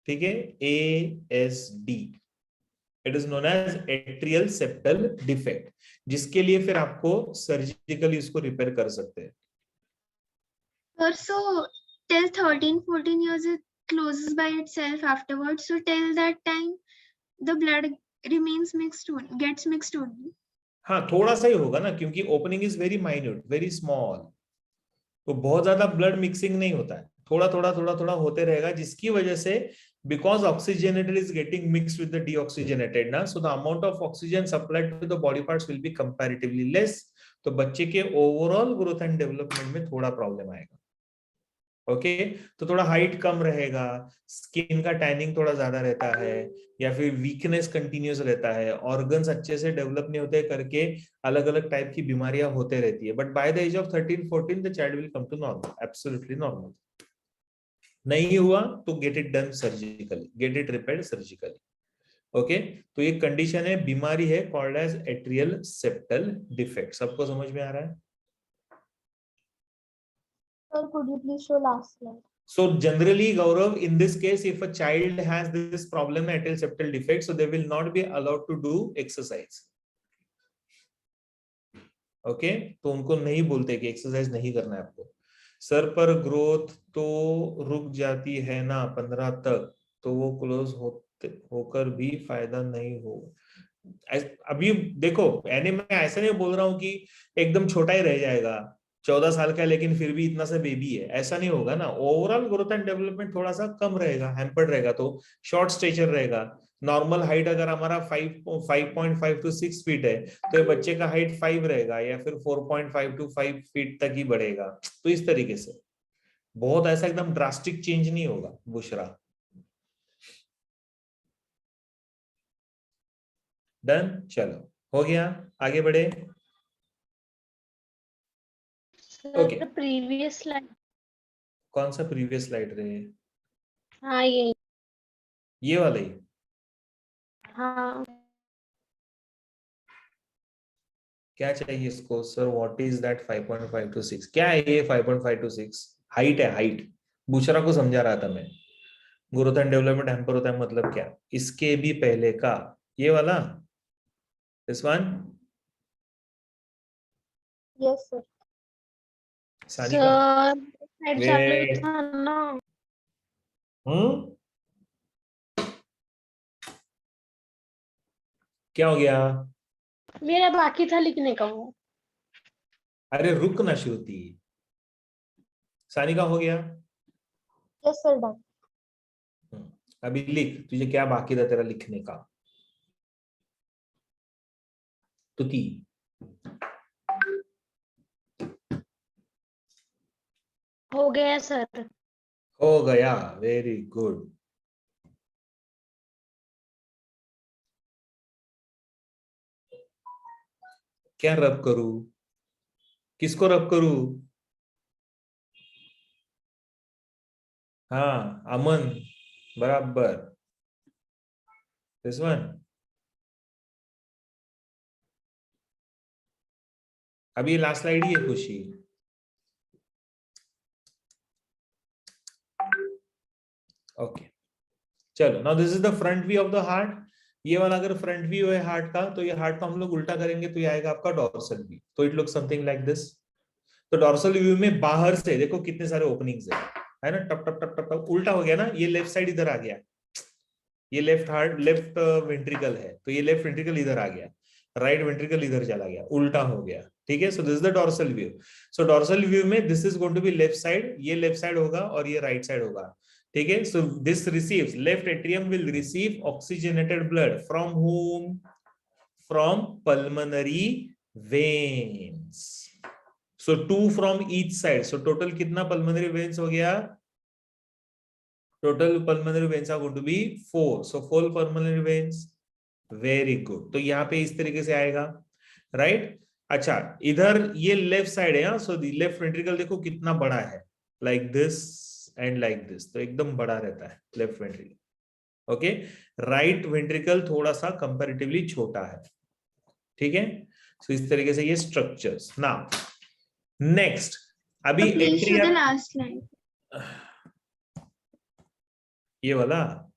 ठीक है, ASD. It is known as atrial septal defect, जिसके लिए फिर आपको सर्जिकली उसको रिपेयर कर सकते हैं. Sir, so till 13-14 years it closes by itself afterwards. So till that time the blood remains mixed, gets mixed only. हाँ, थोड़ा सा ही होगा ना, क्योंकि opening is very minute, very small, तो बहुत ज्यादा ब्लड मिक्सिंग नहीं होता है, थोड़ा थोड़ा होते रहेगा, जिसकी वजह से because oxygenated is getting mixed with the deoxygenated ना, so the amount of oxygen supplied to the body parts will be comparatively less. तो बच्चे के ओवरऑल ग्रोथ एंड डेवलपमेंट में थोड़ा प्रॉब्लम आएगा. ओके, तो थोड़ा हाइट कम रहेगा, स्किन का टैनिंग थोड़ा ज्यादा रहता है, या फिर वीकनेस कंटिन्यूस रहता है, ऑर्गन्स अच्छे से डेवलप नहीं होते करके अलग अलग टाइप की बीमारियां होते रहती है. But by the age of 13-14 the child will come to normal, absolutely normal. नहीं हुआ तो get it done surgically, get it repaired surgically. Okay, तो ये कंडीशन है, बीमारी है, called as atrial septal defect. सबको समझ में आ रहा है? Sir, could you please show last slide? So generally, Gaurav, in this case, if a child has this problem, atrial septal defect, so they will not be allowed to do exercise. Okay, तो उनको नहीं बोलते कि exercise नहीं करना है आपको. Sir पर ग्रोथ तो रुक जाती है ना 15 तक, तो वो क्लोज होकर भी फायदा नहीं हो. अभी देखो, यानी मैं ऐसा नहीं बोल रहा हूँ कि एकदम छोटा ही रह जाएगा, 14 साल का है लेकिन फिर भी इतना सा बेबी है, ऐसा नहीं होगा ना. ओवरऑल ग्रोथ एंड डेवलपमेंट थोड़ा सा कम रहेगा, हैम्पर्ड रहेगा, तो शॉर्ट स्टेचर रहेगा. नॉर्मल हाइट अगर हमारा 5.5 to 6 फीट है, तो ये बच्चे का हाइट 5 रहेगा, या फिर 4.5 to 5 फीट तक ही बढ़ेगा. तो इस तरीके से बहुत ऐसा एकदम ड्रास्टिक चेंज नहीं होगा. बुशरा, डन? चलो, हो गया, आगे बढ़े. Okay, Previous slide. कौन सा प्रीवियस स्लाइड रहे? हाँ ये वाला ही. हाँ. क्या चाहिए इसको? Sir what is that 5.5 to 6? क्या है ये 5.5 to 6? हाइट है, हाइट. बुशरा को समझा रहा था मैं. ग्रोथ एंड डेवलपमेंट हैम्पर होता है मतलब क्या? इसके भी पहले का ये वाला, this one. Yes sir. Sanika, चालू था ना. क्या हो गया? मेरा बाकी था लिखने का वो. अरे रुक ना श्रुति. सानिका हो गया? Yes sir, done. अभी लिख, तुझे क्या बाकी था तेरा लिखने का? तुति, हो गया सर. हो गया, वेरी गुड. क्या रब करूं? किसको रब करूं? हाँ, अमन, बराबर. This one. अभी लास्ट स्लाइड ही है खुशी. ओके, चलो, now this is the front view of the heart. ये वाला अगर फ्रंट व्यू है हार्ट का, तो ये हार्ट को हम लोग उल्टा करेंगे तो ये आएगा आपका डॉर्सल व्यू. तो it look something like this. तो डॉर्सल व्यू में बाहर से देखो कितने सारे ओपनिंग्स है ना, टप टप टप टप टप. उल्टा हो गया ना, ये लेफ्ट साइड इधर आ गया, ये लेफ्ट हार्ट, लेफ्ट वेंट्रिकल है, तो ये लेफ्ट वेंट्रिकल इधर आ गया, राइट वेंट्रिकल इधर चला गया, उल्टा हो गया. ठीक है, so this is the dorsal view. So dorsal view में this is going to be left side, ये लेफ्ट साइड होगा और ये राइट साइड होगा. ठीक है. So this receives, left atrium will receive oxygenated blood from whom? From pulmonary veins. So 2 from each side. So total कितना pulmonary veins हो गया? Total pulmonary veins are going to be 4. So 4 pulmonary veins. Very good. तो यहाँ पे इस तरीके से आएगा, राइट. अच्छा, इधर ये लेफ्ट साइड है. सो लेफ्ट वेंट्रिकल देखो कितना बड़ा है, like this and like this. तो एकदम बड़ा रहता है left ventricle. Okay. Right ventricle थोड़ा सा कंपैरेटिवली छोटा है. ठीक है. सो इस तरीके से ये स्ट्रक्चर्स. नाउ नेक्स्ट, अभी Please show the atria, last slide. ये वाला.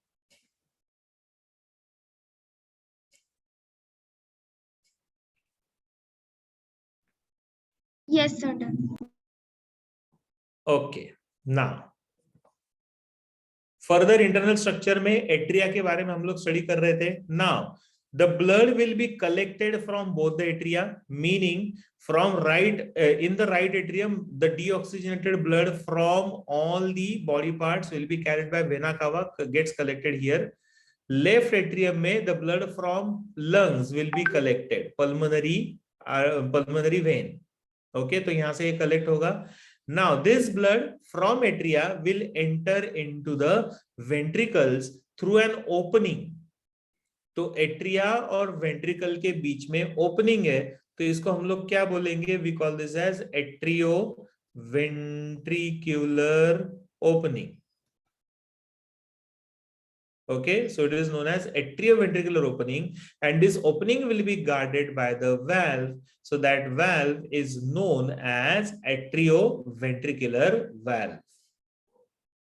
Yes, sir. Done. Okay. Now further internal structure में एट्रिया के बारे में हम लोग स्टडी कर रहे थे. Now the blood will be collected from both the atria, meaning from right in the right atrium the deoxygenated blood from all the body parts will be carried by vena cava, gets collected here. Left atrium में the blood from lungs will be collected, pulmonary vein. Okay. तो यहां से ये collect होगा. Now this blood from atria will enter into the ventricles through an opening. तो atria और ventricle के बीच में ओपनिंग है, तो इसको हम लोग क्या बोलेंगे? We call this as atrio ventricular opening. Okay, so it is known as atrioventricular opening, and this opening will be guarded by the valve. So that valve is known as atrioventricular valve.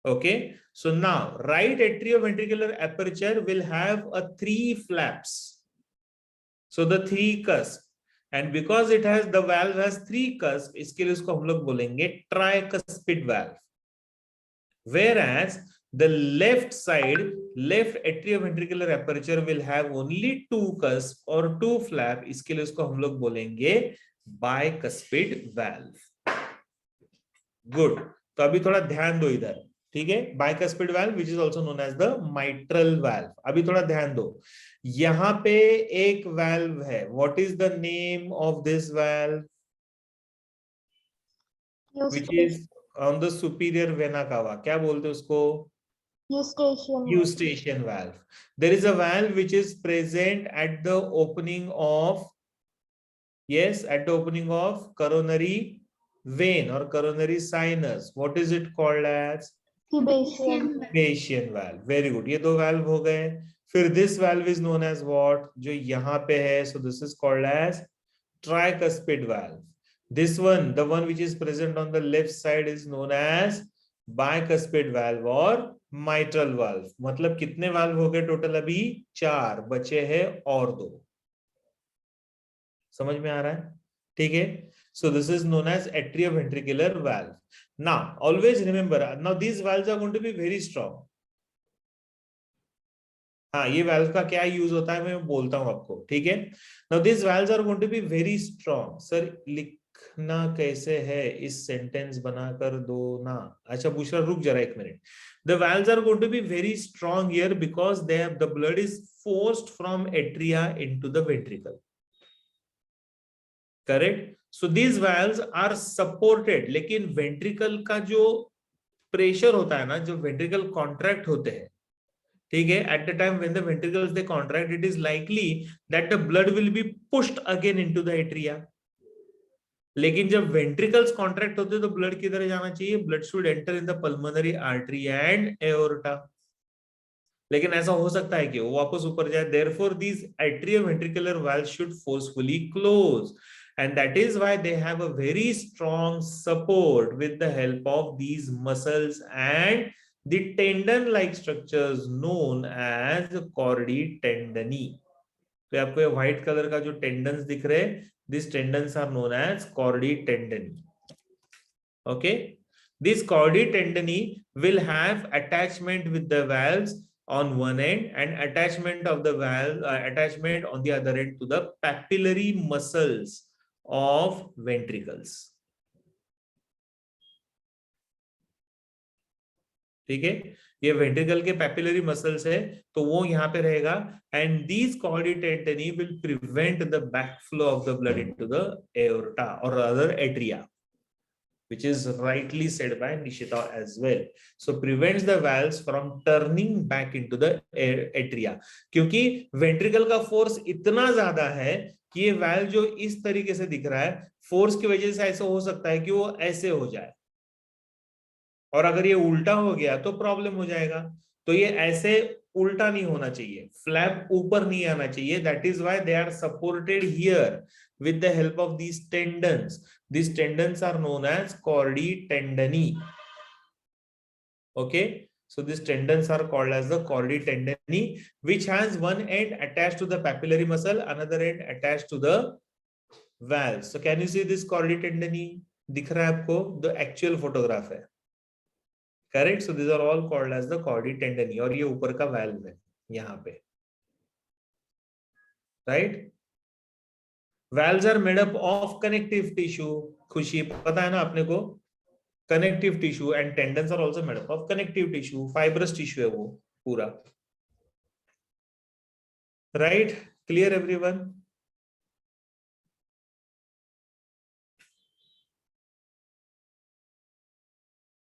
Okay, so now right atrioventricular aperture will have a 3 flaps. So the 3 cusp, and because it has, the valve has 3 cusp, इसके लिए उसको हम लोग बोलेंगे tricuspid valve. Whereas the left side, left atrioventricular aperture will have only 2 cusp or 2 flap, इसके लिए उसको हम लोग बोलेंगे bicuspid valve. Good. तो अभी थोड़ा ध्यान दो इधर. ठीक है. bicuspid valve which is also known as the mitral valve. अभी थोड़ा ध्यान दो. यहाँ पे एक valve है. What is the name of this valve? Which is on the superior vena cava. क्या बोलते हैं उसको? Eustachian valve. There is a valve which is present at the opening of, yes, at the opening of coronary vein or coronary sinus. What is it called as? Sebacean valve. Very good. ये 2 valve हो गए. फिर this valve is known as what? जो यहाँ पे है. So this is called as tricuspid valve. This one, the one which is present on the left side, is known as bicuspid valve or mitral valve. मतलब कितने valve हो गए total? अभी 4 बचे हैं और 2. समझ में आ रहा है? ठीक है. So this is known as atrioventricular valve. Now always remember, now these valves are going to be very strong. हाँ, ये valve का क्या यूज होता है मैं बोलता हूं आपको. ठीक है. Now these valves are going to be very strong. Sir, लिखना कैसे है? इस सेंटेंस बनाकर दो ना. अच्छा बुशरा रुक जरा 1 minute. The valves are going to be very strong here because the blood is forced from atria into the ventricle. Correct? So these valves are supported. लेकिन ventricle का जो pressure होता है ना, जो ventricle contract होते हैं, ठीक है, at the time when the ventricles they contract, it is likely that the blood will be pushed again into the atria. लेकिन जब ventricles contract होते हैं तो blood किधर जाना चाहिए? Blood should enter in the pulmonary artery and aorta. लेकिन ऐसा हो सकता है कि वो वापस ऊपर जाए. Therefore these atrioventricular valves should forcefully close, and that is why they have a very strong support with the help of these muscles and the tendon like structures known as chordae tendineae. तो आपको ये white colour का जो tendons दिख रहे हैं, these tendons are known as chordae tendineae. Okay, this chordae tendineae will have attachment with the valves on one end and attachment of the valve attachment on the other end to the papillary muscles of ventricles. ठीक है, ये ventricle के papillary muscles है, तो वो यहाँ पे रहेगा, and these chordae tendineae will prevent the backflow of the blood into the aorta और other atria, which is rightly said by Nishita as well. So prevents the valves from turning back into the atria. क्योंकि ventricle का force इतना ज्यादा है कि ये valve जो इस तरीके से दिख रहा है, फोर्स की वजह से ऐसा हो सकता है कि वो ऐसे हो जाए, और अगर ये उल्टा हो गया तो प्रॉब्लम हो जाएगा। तो ये ऐसे उल्टा नहीं होना चाहिए, फ्लैप ऊपर नहीं आना चाहिए, that is why they are supported here with the help of these tendons. These tendons are known as chordae tendini. Okay, so these tendons are called as the chordae tendini, which has one end attached to the papillary muscle, another end attached to the valves. So can you see this chordae tendini? दिख रहा है आपको? The actual photograph है, correct? So these are all called as the chordae tendini, और ये ऊपर का valve है यहाँ पे, right? Valves are made up of connective tissue. खुशी पता है ना अपने को, connective tissue, and tendons are also made up of connective tissue. Fibrous tissue है वो पूरा, right? Clear everyone?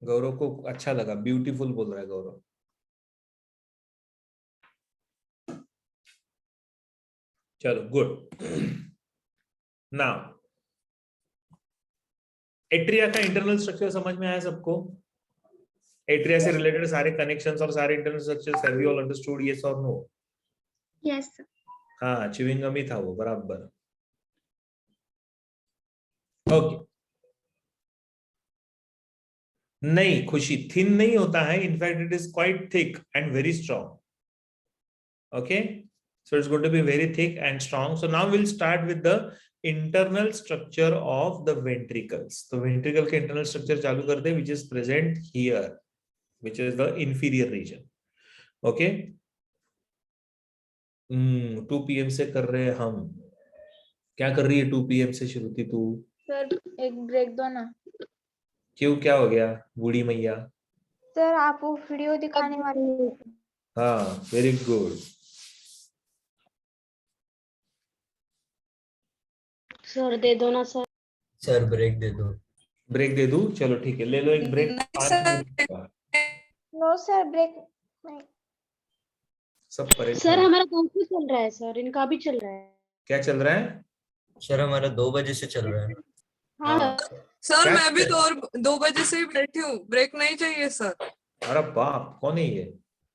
गौरव को अच्छा लगा, ब्यूटीफुल बोल रहा है गौरव। चलो गुड। नाउ एट्रिया का इंटरनल स्ट्रक्चर समझ में आया सबको? एट्रिया से रिलेटेड सारे कनेक्शंस और सारे internal structures have you all understood, yes और नो? Yes, sir. हाँ, च्युइंगम ही था वो, बराबर। ओके, नहीं खुशी, थिन नहीं होता है, in fact it is quite thick and very strong. Okay, so it's going to be very thick and strong. So now we'll start with the internal structure of the ventricles. So ventricle के internal structure चालू करते हैं, which is present here, which is the inferior region. Okay, 2 PM से कर रहे हैं हम। क्या कर रही है 2 PM से श्रुति तू? सर एक ब्रेक दो ना। क्यों, क्या हो गया बूढ़ी मैया? सर आप वो वीडियो दिखाने वाले हैं। हाँ, वेरी गुड। सर दे दो ना सर। सर ब्रेक दे दो। ब्रेक दे दूं? चलो ठीक है, ले लो एक ब्रेक। नहीं 5 सर। मिनट का। नो सर ब्रेक नहीं। सब परेशान। सर हमारा कॉन्फ्रेंस चल रहा है सर, इनका भी चल रहा है। क्या चल रहा है? सर हमारा 2 बजे से चल रहा है। हाँ सर क्या मैं भी है? 2 बजे से ही बैठी हूँ, ब्रेक नहीं चाहिए सर। अरे बाप, कौन है ये?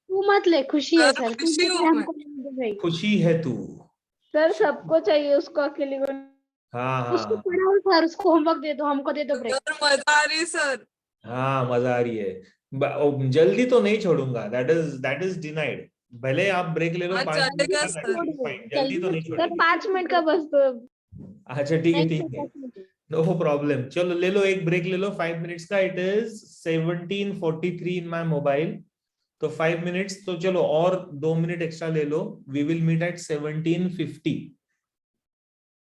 तू मत ले, खुशी है सर। खुशी हूँ हमको नहीं दे भाई। खुशी है तू? सर सबको चाहिए, उसको अकेले को। हाँ उसको हाँ पढ़ाओ सर, उसको होमवर्क दे दो, हमको दे दो ब्रेक। सर मजा आ रही है सर। हाँ, मजा आ रही है। जल्दी तो नहीं छोड़ूंगा, दैट इज डिनाइड। भले आप ब्रेक ले लो हाँ, 5 मिनट चलेगा का, सर। that is fine, जल्दी तो नहीं सर छोड़ेंगे। 5 मिनट का बस दो। अच्छा ठीक है, ठीक है, नो प्रॉब्लम। चलो ले लो एक ब्रेक, ले लो 5 मिनट्स का। It is 17:43 in my mobile, तो 5 मिनट्स, तो चलो और 2 मिनट एक्स्ट्रा ले लो। We will meet at 17:50।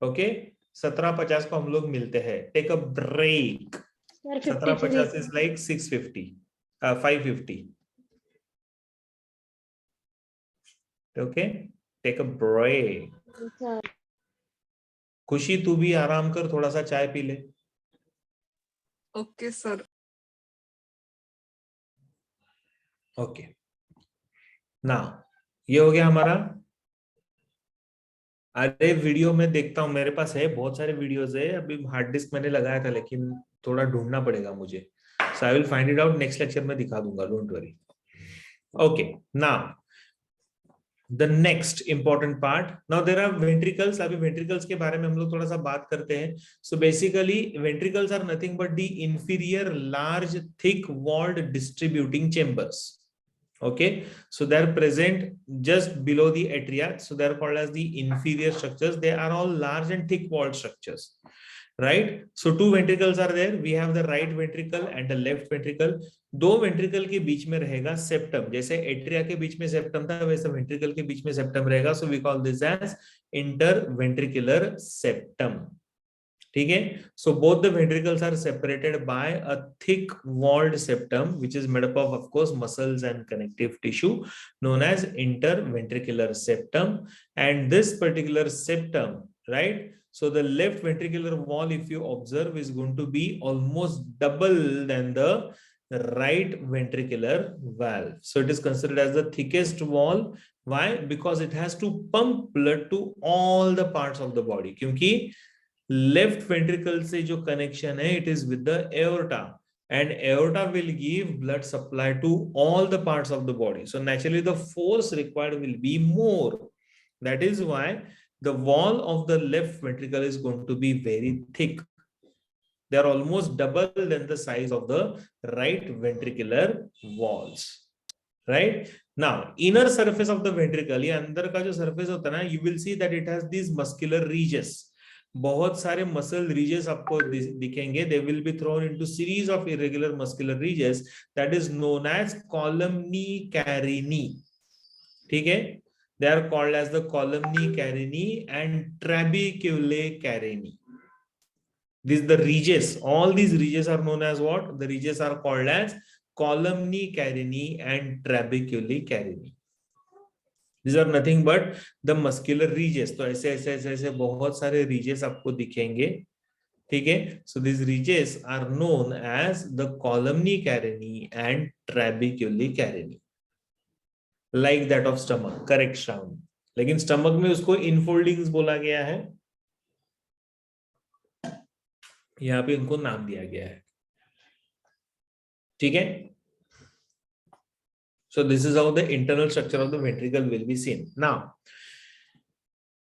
Okay, 17:50 को हम लोग मिलते हैं। Take a break. Sir 17:50 is like 6:50, 5:50। Okay, take a break. Sir Khushi तू भी आराम कर, थोड़ा सा चाय पी ले। Okay sir. ओके, ना ये हो गया हमारा। अरे वीडियो में देखता हूँ, मेरे पास है बहुत सारे वीडियोस है। अभी हार्ड डिस्क मैंने लगाया था, लेकिन थोड़ा ढूंढना पड़ेगा मुझे। So I will find it out, next lecture में दिखा दूंगा, don't worry. Okay, now the next important part. Now there are ventricles. अभी वेंट्रिकल्स के बारे में हम लोग थोड़ा सा बात करते हैं। So basically ventricles are nothing but the inferior large thick walled distributing chambers. Okay, so they're present just below the atria, so they're called as the inferior structures. They are all large and thick walled structures, right? So 2 ventricles are there. We have the right ventricle and the left ventricle. 2 ventricle के बीच में रहेगा septum. जैसे atria के बीच में septum था, वैसे ventricle के बीच में septum रहेगा. So we call this as interventricular septum. ठीक है. So both the ventricles are separated by a thick walled septum which is made up of course muscles and connective tissue known as interventricular septum. And this particular septum, right, so the left ventricular wall, if you observe, is going to be almost double than the right ventricular valve. So it is considered as the thickest wall. Why? Because it has to pump blood to all the parts of the body. क्योंकि left ventricle से जो connection है, it is with the aorta, and aorta will give blood supply to all the parts of the body. So naturally the force required will be more. That is why the wall of the left ventricle is going to be very thick. They are almost double than the size of the right ventricular walls. Right? Now, inner surface of the ventricle, ये अंदर का जो surface होता है ना, you will see that it has these muscular ridges. बहुत सारे muscle ridges आपको दिखेंगे. They will be thrown into series of irregular muscular ridges that is known as columnae carinii. ठीक है? They are called as the columnae carinii and trabeculae carinii. These the ridges. All these ridges are known as what? The ridges are called as columnae carinii and trabeculae carinii. These are nothing but the muscular ridges. तो ऐसे ऐसे ऐसे ऐसे बहुत सारे ridges आपको दिखेंगे. ठीक है? So these ridges are known as the columnae carinii and trabeculae carinii. Like that of stomach. Correct, Shravan. लेकिन stomach में उसको infoldings बोला गया है. यहाँ पे इनको नाम दिया गया है. ठीक है? So this is how the internal structure of the ventricle will be seen. Now,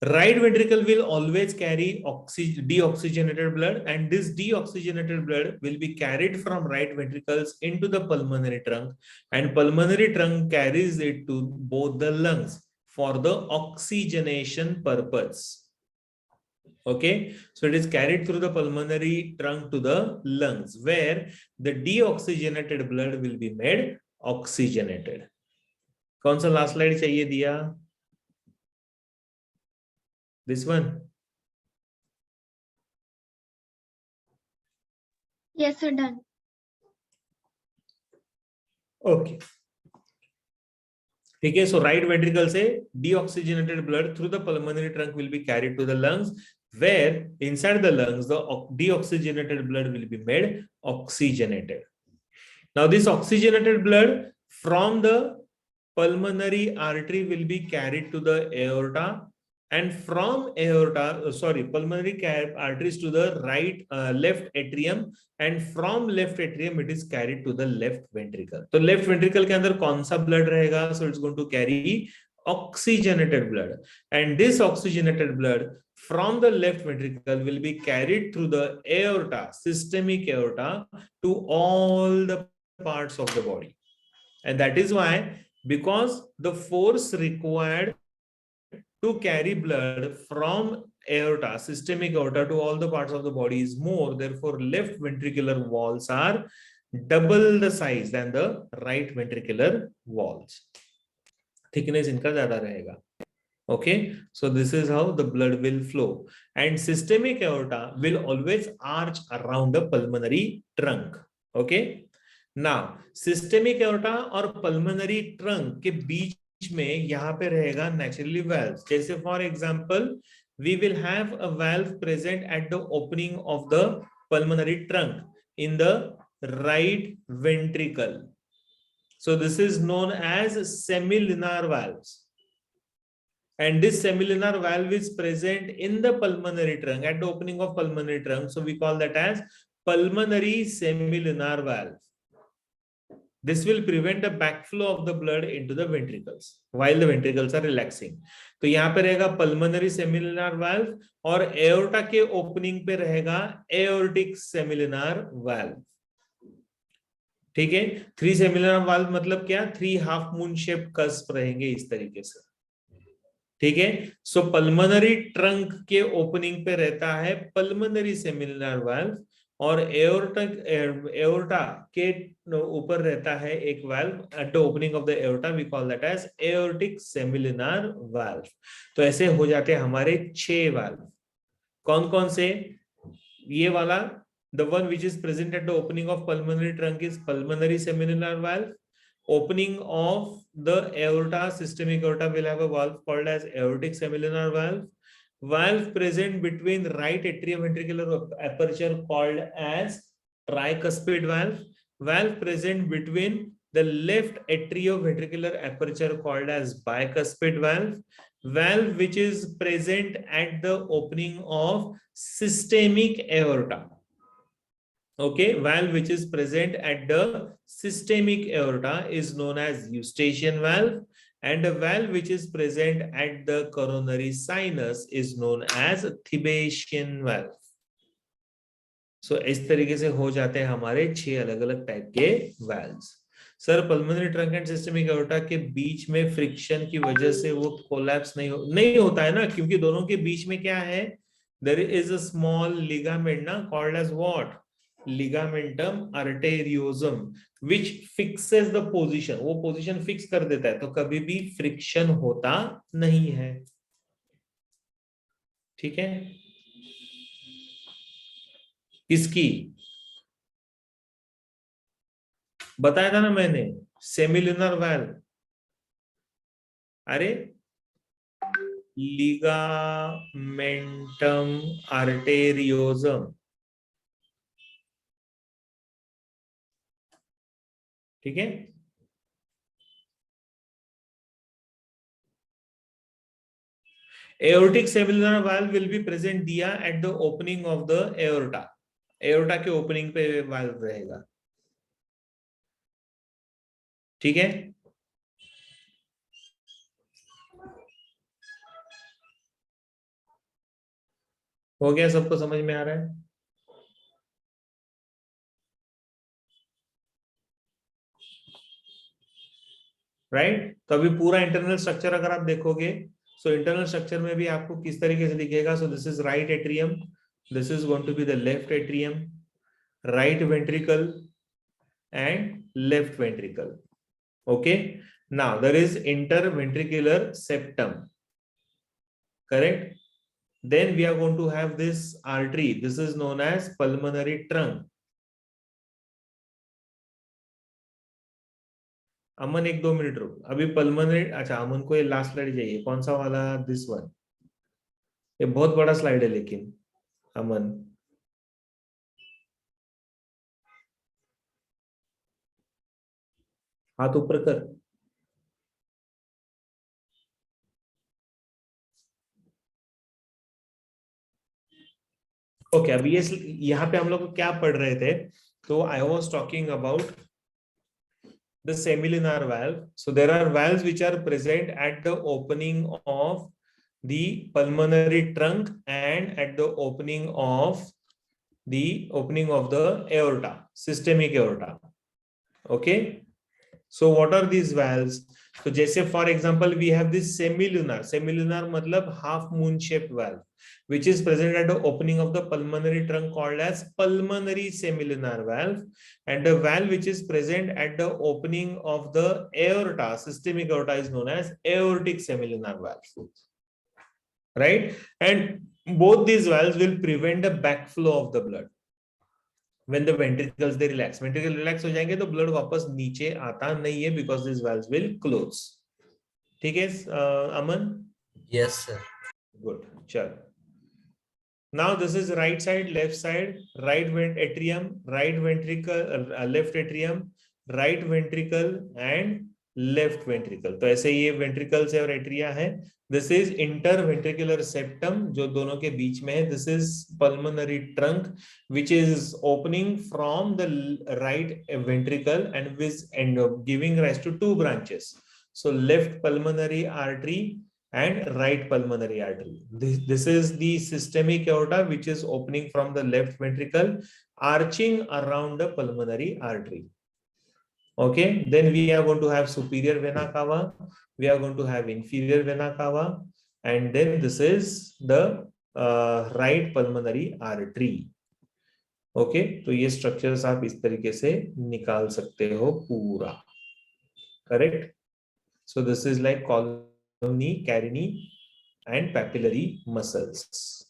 right ventricle will always carry deoxygenated blood, and this deoxygenated blood will be carried from right ventricles into the pulmonary trunk, and pulmonary trunk carries it to both the lungs for the oxygenation purpose. Okay, so it is carried through the pulmonary trunk to the lungs, where the deoxygenated blood will be made oxygenated. कौन सा last slide चाहिए दिया? This one? Yes, sir, done. Okay. ठीक है, so right ventricle से deoxygenated blood through the pulmonary trunk will be carried to the lungs, where inside the lungs the deoxygenated blood will be made oxygenated. Now this oxygenated blood from the pulmonary artery will be carried to the aorta, and from aorta, pulmonary arteries to the left atrium, and from left atrium it is carried to the left ventricle. So left ventricle के अंदर कौन सा blood रहेगा? So it's going to carry oxygenated blood, and this oxygenated blood from the left ventricle will be carried through the aorta, systemic aorta, to all the parts of the body. And that is why, because the force required to carry blood from aorta, systemic aorta, to all the parts of the body is more, therefore left ventricular walls are double the size than the right ventricular walls. Thickness इनका ज्यादा रहेगा. Okay, so this is how the blood will flow, and systemic aorta will always arch around the pulmonary trunk. Okay, now systemic aorta और pulmonary trunk के बीच में यहाँ पे रहेगा naturally valves. जैसे for example, we will have a valve present at the opening of the pulmonary trunk in the right ventricle. So this is known as semilunar valves. And this semilunar valve is present in the pulmonary trunk, at the opening of pulmonary trunk. So we call that as pulmonary semilunar valve. This will prevent a backflow of the blood into the ventricles while the ventricles are relaxing. तो यहाँ पे रहेगा pulmonary semilunar valve, और aorta के opening पे रहेगा aortic semilunar valve. ठीक है? 3 semilunar valve मतलब क्या? 3 half moon shaped cusp रहेंगे इस तरीके से. ठीक है? सो पल्मोनरी ट्रंक के ओपनिंग पे रहता है पल्मोनरी सेमिलुनर वाल्व, और एओर्टा के ऊपर रहता है एक valve at the opening of the aorta. We call that as aortic semilunar valve. तो ऐसे हो जाते हैं हमारे 6 वाल्व. कौन कौन से? ये वाला, the one which is present at the opening of pulmonary trunk is pulmonary semilunar valve. Opening of the aorta, systemic aorta, will have a valve called as aortic semilunar valve. Valve present between right atrioventricular aperture called as tricuspid valve. Valve present between the left atrioventricular aperture called as bicuspid valve. Valve which is present at the opening of systemic aorta. Okay, valve which is present at the systemic aorta is known as eustachian valve, and a valve which is present at the coronary sinus is known as Thebetian valve. So इस तरीके से हो जाते हैं हमारे 6 अलग अलग type के valves. Sir pulmonary trunk and systemic aorta के बीच में फ्रिक्शन की वजह से वो कोलैप्स नहीं होता है ना, क्योंकि दोनों के बीच में क्या है, there is a small ligament ना, called as what, ligamentum arteriosum, which fixes the position, वो पोजीशन फिक्स कर देता है, तो कभी भी फ्रिक्शन होता नहीं है. ठीक है, किसकी बताया था ना मैंने, सेमिलुनर वाल्व. अरे लिगामेंटम आर्टेरियोसम, ठीक है. Aortic semilunar valve will be present दिया at the opening of the aorta. Aorta के ओपनिंग पे वाल्व रहेगा. ठीक है, हो गया, सबको समझ में आ रहा है. राइट, तो अभी पूरा इंटरनल स्ट्रक्चर अगर आप देखोगे, सो इंटरनल स्ट्रक्चर में भी आपको किस तरीके से दिखेगा. So this is right atrium, this is going to be the left atrium, right ventricle and left ventricle. Okay, now there is interventricular septum, correct. Then we are going to have this artery, this is known as pulmonary trunk. Aman 1-2 minute रुक, अभी pulmonary, अच्छा अमन को ये last slide चाहिए, कौन सा वाला, this one, ये बहुत बड़ा स्लाइड है लेकिन अमन. हाथ ऊपर कर. ओके, अभी ये यहाँ पे हम लोग क्या पढ़ रहे थे, तो I was talking about the semilunar valve. So there are valves which are present at the opening of the pulmonary trunk and at the opening of the aorta, systemic aorta. Okay, so what are these valves? So जैसे for example we have this semilunar मतलब half moon shaped valve which is present at the opening of the pulmonary trunk called as pulmonary semilunar valve, and the valve which is present at the opening of the aorta, systemic aorta, is known as aortic semilunar valve. Right, and both these valves will prevent the backflow of the blood. When the ventricles they relax, ventricle relax हो जाएंगे तो blood वापस नीचे आता नहीं है, because these valves will close. ठीक है अमन? Yes sir. Good, चल. Now this is right side, left side, right atrium, right ventricle, left atrium, right ventricle and left ventricle. तो ऐसे ये ventricles है और atria है. This is interventricular septum जो दोनों के बीच में है. This is pulmonary trunk which is opening from the right ventricle and is giving rise to 2 branches. So left pulmonary artery and right pulmonary artery. This is the systemic aorta which is opening from the left ventricle, arching around the pulmonary artery. Okay, then we are going to have superior vena cava, we are going to have inferior vena cava, and then this is the right pulmonary artery. Okay, तो ये structures आप इस तरीके से निकाल सकते हो पूरा, correct? So this is like columni, carini and papillary muscles.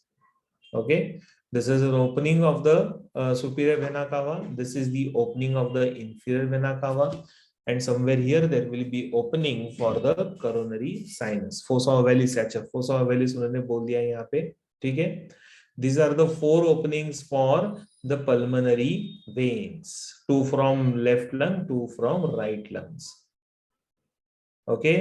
Okay, This is an opening of the superior vena cava. This is the opening of the inferior vena cava. And somewhere here there will be opening for the coronary sinus. Fossa ovalis, अच्छा fossa ovalis उन्होंने बोल दिया यहाँ पे, ठीक है? These are the 4 openings for the pulmonary veins. 2 from left lung, 2 from right lungs. Okay?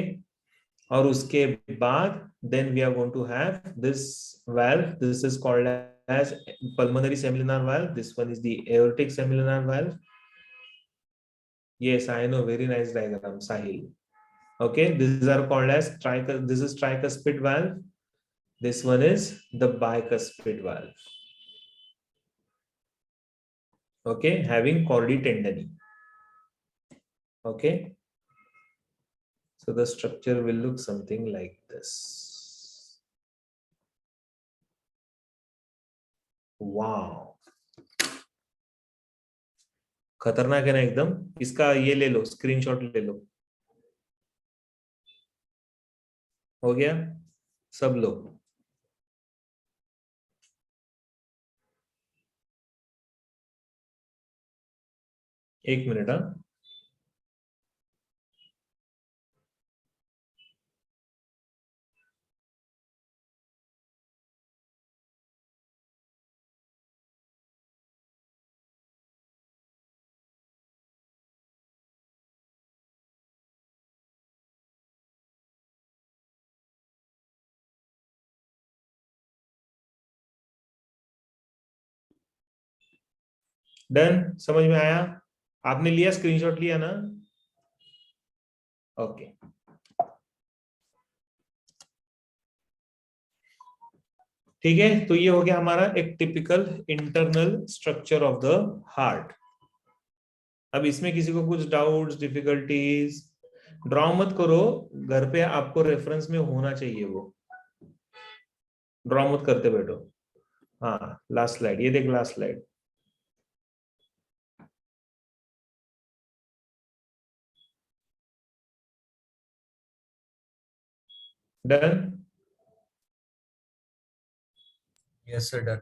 और उसके बाद then we are going to have this valve. This is called as pulmonary semilunar valve. This one is the aortic semilunar valve. Yes, I know, very nice diagram, Sahil. Okay, these are called as this is tricuspid valve. This one is the bicuspid valve. Okay, having chordae tendineae. Okay. So the structure will look something like this. Wow. खतरनाक है ना एकदम. इसका ये ले लो, screenshot ले लो. हो गया सब लोग? एक मिनट. हाँ, डन. समझ में आया? आपने लिया, स्क्रीनशॉट लिया ना? ओके. ठीक है, तो ये हो गया हमारा एक typical internal structure of the heart. अब इसमें किसी को कुछ डाउट्स, डिफिकल्टीज? ड्रॉ मत करो, घर पे आपको रेफरेंस में होना चाहिए वो. ड्रॉ मत करते बैठो. हाँ, लास्ट स्लाइड, ये देख last slide. Done. Yes, sir. Done.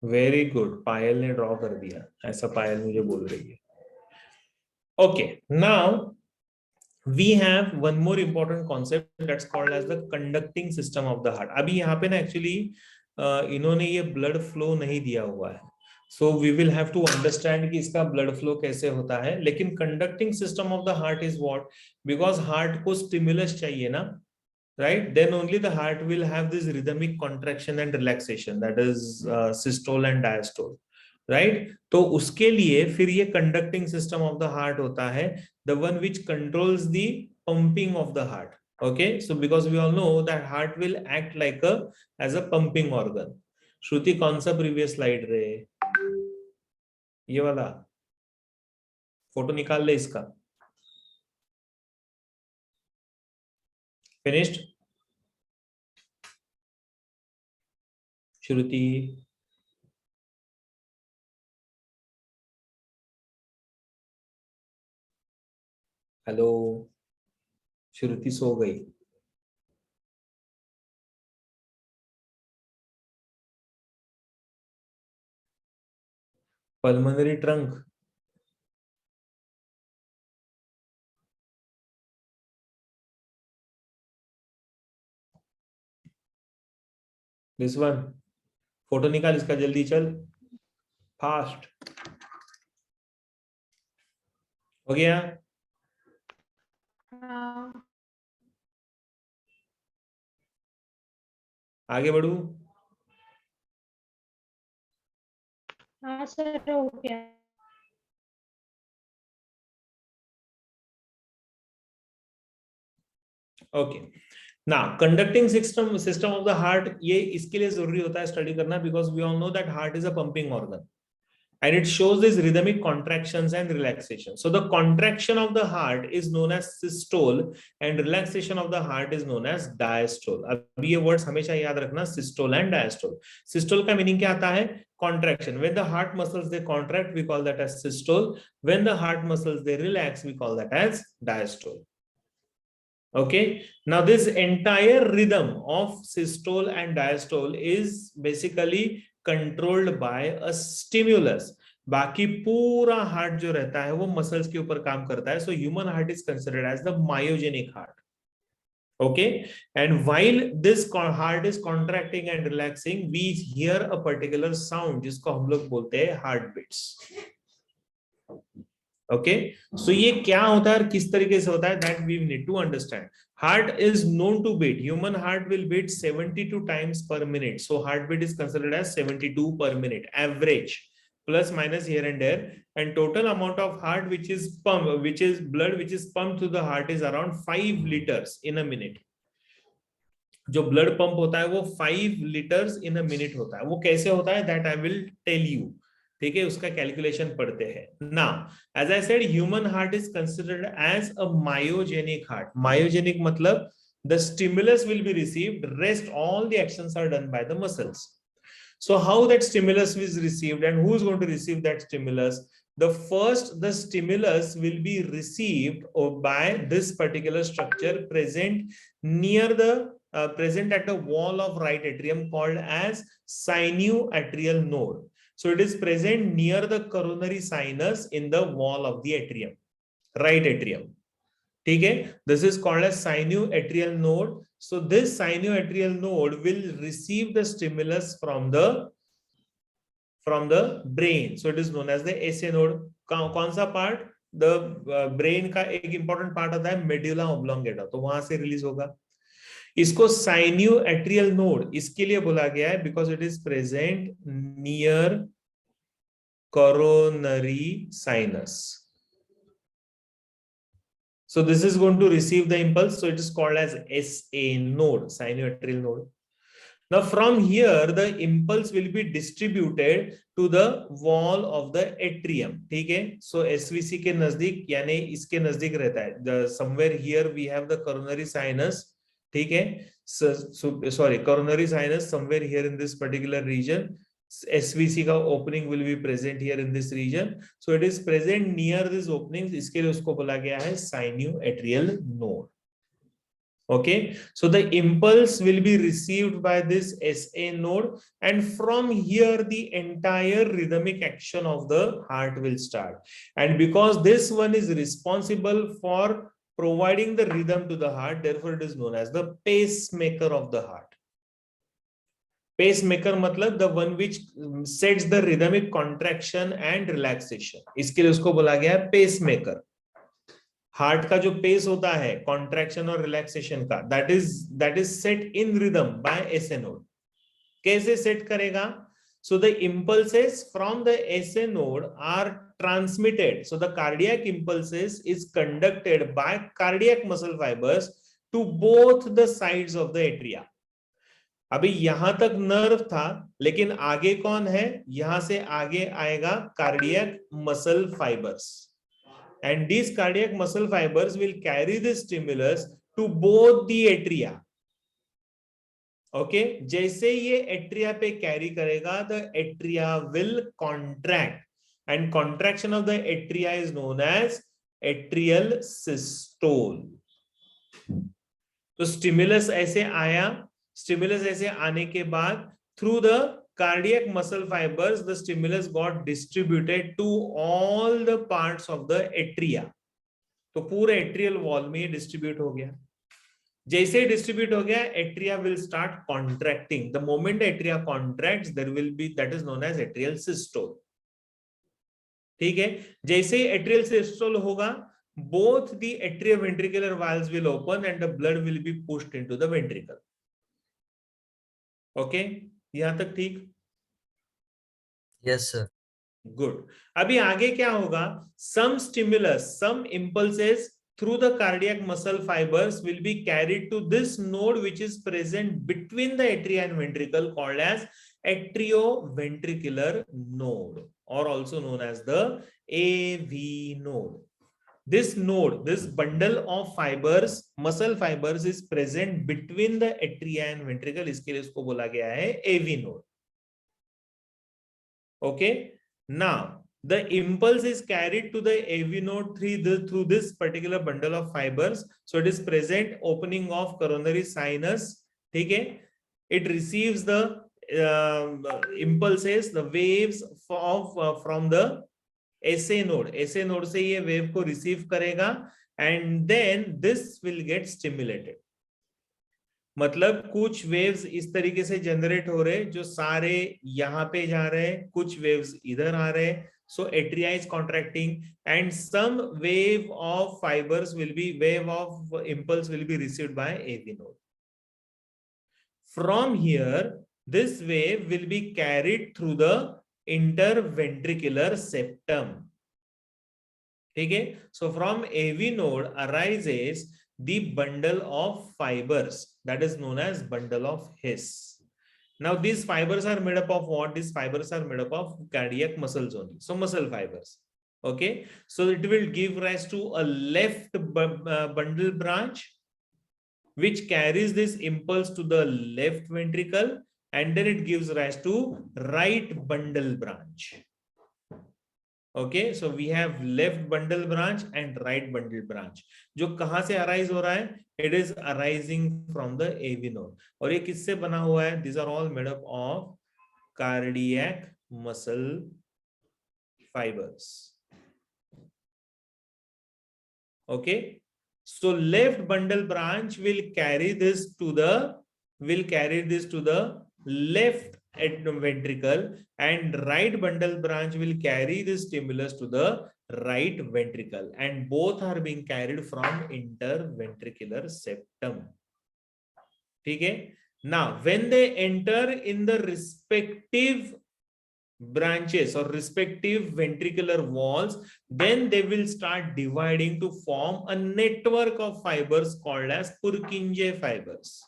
Very good. Payal ने ड्रॉ कर दिया, ऐसा पायल मुझे बोल रही है. Okay, now we have one more important concept that's called as the conducting system of the heart. अभी यहाँ पे ना एक्चुअली इन्होंने ये ब्लड फ्लो नहीं दिया हुआ है, so we will have to understand कि इसका ब्लड फ्लो कैसे होता है. लेकिन conducting system of the heart is what? Because heart को स्टिमुलस चाहिए ना, right? Then only the heart will have this rhythmic contraction and relaxation, that is systole and diastole, right? तो उसके लिए फिर ये conducting system of the heart होता है, the one which controls the pumping of the heart. Okay, so because we all know that heart will act like as a pumping organ. श्रुति कौन सा previous slide रे? ये वाला photo निकाल ले इसका. Finished? श्रुति, हेलो. श्रुति सो गई. Pulmonary trunk. This one. Photo निकाल इसका, जल्दी चल, फास्ट. हो गया? हाँ आगे बढ़ू? हाँ सर, हो गया. Okay. Now conducting system of the heart, ये इसके लिए जरूरी होता है स्टडी करना, because we all know that heart is a pumping organ. and it shows these rhythmic contractions and relaxation. So the contraction of the heart is known as systole and relaxation of the heart is known as diastole. अब ये words हमेशा याद रखना, systole and diastole. Systole का meaning क्या आता है? Contraction. When the heart muscles they contract, we call that as systole. When the heart muscles they relax, we call that as diastole. Okay, now this entire rhythm of systole and diastole is basically controlled by a stimulus. बाकी पूरा heart जो रहता है वो muscles के ऊपर काम करता है. So human heart is considered as the myogenic heart. Okay, and while this heart is contracting and relaxing, we hear a particular sound जिसको हम लोग बोलते हैं heartbeats. Okay, so ये क्या होता है और किस तरीके से होता है, that we need to understand. Heart is known to beat. Human heart will beat 72 times per minute. So heartbeat is considered as 72 per minute, average, plus minus here and there. And total amount of heart which is pumped, which is blood which is pumped to the heart is around 5 liters in a minute. जो blood pump होता है वो 5 liters in a minute होता है. वो कैसे होता है, that I will tell you. ठीक है, उसका कैलकुलेशन पढ़ते हैं. Now, as I said, human heart is considered as a myogenic heart. Myogenic मतलब the stimulus will be received, rest all the actions are done by the muscles. So how that stimulus is received and who is going to receive that stimulus? The stimulus will be received by this particular structure present near the present at the wall of right atrium called as sinuatrial node. So it is present near the coronary sinus in the wall of the atrium, right atrium. Okay, this is called as sinuatrial node. So this sinuatrial node will receive the stimulus from the brain. So it is known as the SA node. कौन सा part? The brain का एक important part आता है medulla oblongata. तो वहां से release होगा. इसको sinuatrial node इसके लिए बोला गया है because it is present near coronary sinus. So this is going to receive the impulse. So it is called as SA node, sinuatrial node. Now from here the impulse will be distributed to the wall of the atrium. ठीक है? So SVC के नजदीक यानी इसके नजदीक रहता है. Somewhere here we have the coronary sinus. ठीक है, sorry, coronary sinus somewhere here in this particular region. SVC का opening will be present here in this region. So it is present near this opening. इसके लिए उसको बोला गया है sinuatrial node. Okay, so the impulse will be received by this SA node, and from here the entire rhythmic action of the heart will start. And because this one is responsible for providing the rhythm to the heart, therefore it is known as the pacemaker of the heart. Pacemaker मतलब the one which sets the rhythmic contraction and relaxation. इसके लिए उसको बोला गया है pacemaker. Heart का जो pace होता है कॉन्ट्रैक्शन और रिलैक्सेशन का, that is set in rhythm by SA node. कैसे सेट करेगा? So the impulses from the SA node are transmitted. So the cardiac impulses is conducted by cardiac muscle fibers to both the sides of the atria. अभी यहां तक nerve था, लेकिन आगे कौन है? यहां से आगे आएगा cardiac muscle fibres. And these cardiac muscle fibers will carry the stimulus to both the atria. Okay, जैसे ये atria पे carry करेगा, the atria will contract, and contraction of the atria is known as atrial systole. तो stimulus ऐसे आया, stimulus ऐसे आने के बाद through the cardiac muscle fibers the stimulus got distributed to all the parts of the atria. तो पूरे atrial wall में distribute हो गया. जैसे distribute हो गया, atria will start contracting. The moment atria contracts, there will be, that is known as atrial systole. ठीक है, जैसे atrial systole होगा, both the atrioventricular valves will open and the blood will be pushed into the ventricle. Okay, यहां तक ठीक? Yes, sir. Good. अभी आगे क्या होगा? Some stimulus, some impulses through the cardiac muscle fibers will be carried to this node which is present between the atria and ventricle called as atrioventricular node. or also known as the AV node. This node, this bundle of fibers, muscle fibers is present between the atria and ventricle. इसके लिए इसको बोला गया है AV node. Okay. Now the impulse is carried to the AV node through this particular bundle of fibers. So it is present opening of coronary sinus. Okay. It receives the impulses, the waves from the SA node. SA node से ये wave को receive करेगा and then this will get stimulated. मतलब कुछ waves इस तरीके से generate हो रहे जो सारे यहाँ पे जा रहे हैं, कुछ waves इधर आ रहे हैं. So atria is contracting and some wave of impulse will be received by AV node. From here, this wave will be carried through the interventricular septum. Okay, so from AV node arises the bundle of fibers that is known as bundle of His. Now these fibers are made up of what? These fibers are made up of cardiac muscles only. So muscle fibers. Okay, so it will give rise to a left bundle branch which carries this impulse to the left ventricle, and then it gives rise to right bundle branch. Okay, so we have left bundle branch and right bundle branch. जो कहाँ से arise हो रहा है? It is arising from the AV node. और ये किससे बना हुआ है? These are all made up of cardiac muscle fibers. Okay, so left bundle branch will carry this to the left ventricle, and right bundle branch will carry the stimulus to the right ventricle, and both are being carried from interventricular septum. Okay, now when they enter in the respective branches or respective ventricular walls, then they will start dividing to form a network of fibers called as Purkinje fibers.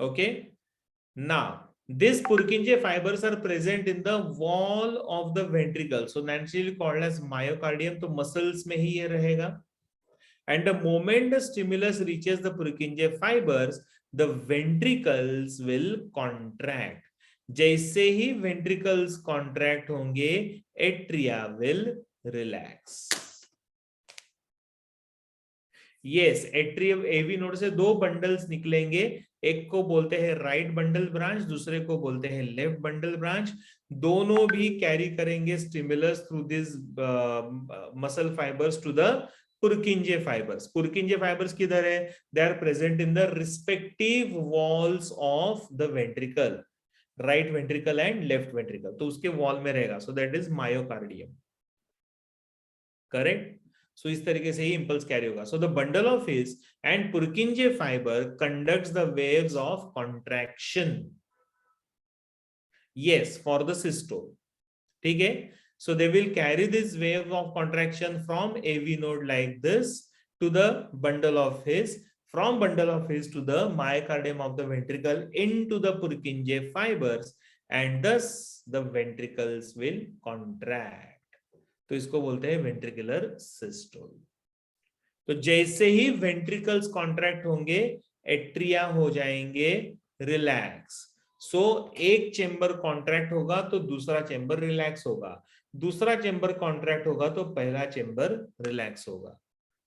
Okay, now these Purkinje fibers are present in the wall of the ventricle, so naturally called as myocardium. तो muscles में ही ये रहेगा. And the moment the stimulus reaches the Purkinje fibers, the ventricles will contract. जैसे ही ventricles contract होंगे, atria will relax. Yes, atrium AV node से दो bundles निकलेंगे. एक को बोलते हैं राइट बंडल ब्रांच, दूसरे को बोलते हैं लेफ्ट बंडल ब्रांच. दोनों भी कैरी करेंगे stimulus through this muscle fibers to the Purkinje fibers. Purkinje fibers किधर है? They are present in the respective walls of the ventricle, right ventricle and left ventricle. तो उसके वॉल में रहेगा. So that is myocardium. Correct. So इस तरीके से ही impulse carry होगा. So the bundle of His and Purkinje fiber conducts the waves of contraction. Yes, for the systole. ठीक है? So they will carry this wave of contraction from AV node like this to the bundle of His, from bundle of His to the myocardium of the ventricle into the Purkinje fibers, and thus the ventricles will contract. तो इसको बोलते हैं ventricular systole. तो जैसे ही ventricles contract होंगे, atria हो जाएंगे relax. सो एक चेंबर कॉन्ट्रैक्ट होगा तो दूसरा चेंबर रिलैक्स होगा, दूसरा चेंबर कॉन्ट्रैक्ट होगा तो पहला चेंबर रिलैक्स होगा.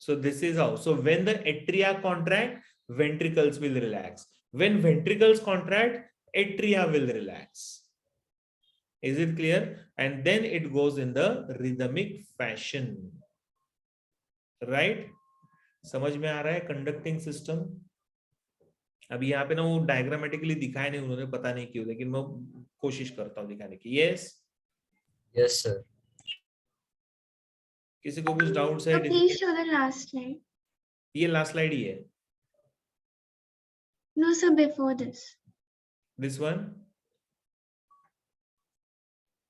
सो this is how. So when the atria contract, ventricles will relax. When ventricles contract, atria will relax. Is it clear? And then it goes in the rhythmic fashion. Right? समझ में आ रहा है conducting system? अभी यहाँ पे ना वो diagrammatically दिखाया नहीं उन्होंने, पता नहीं क्यों, लेकिन मैं कोशिश करता हूँ दिखाने की. Yes Yes, sir. किसी को कुछ डाउट्स है? Please show the last slide. ये लास्ट स्लाइड ही है. No, sir, before this. This one.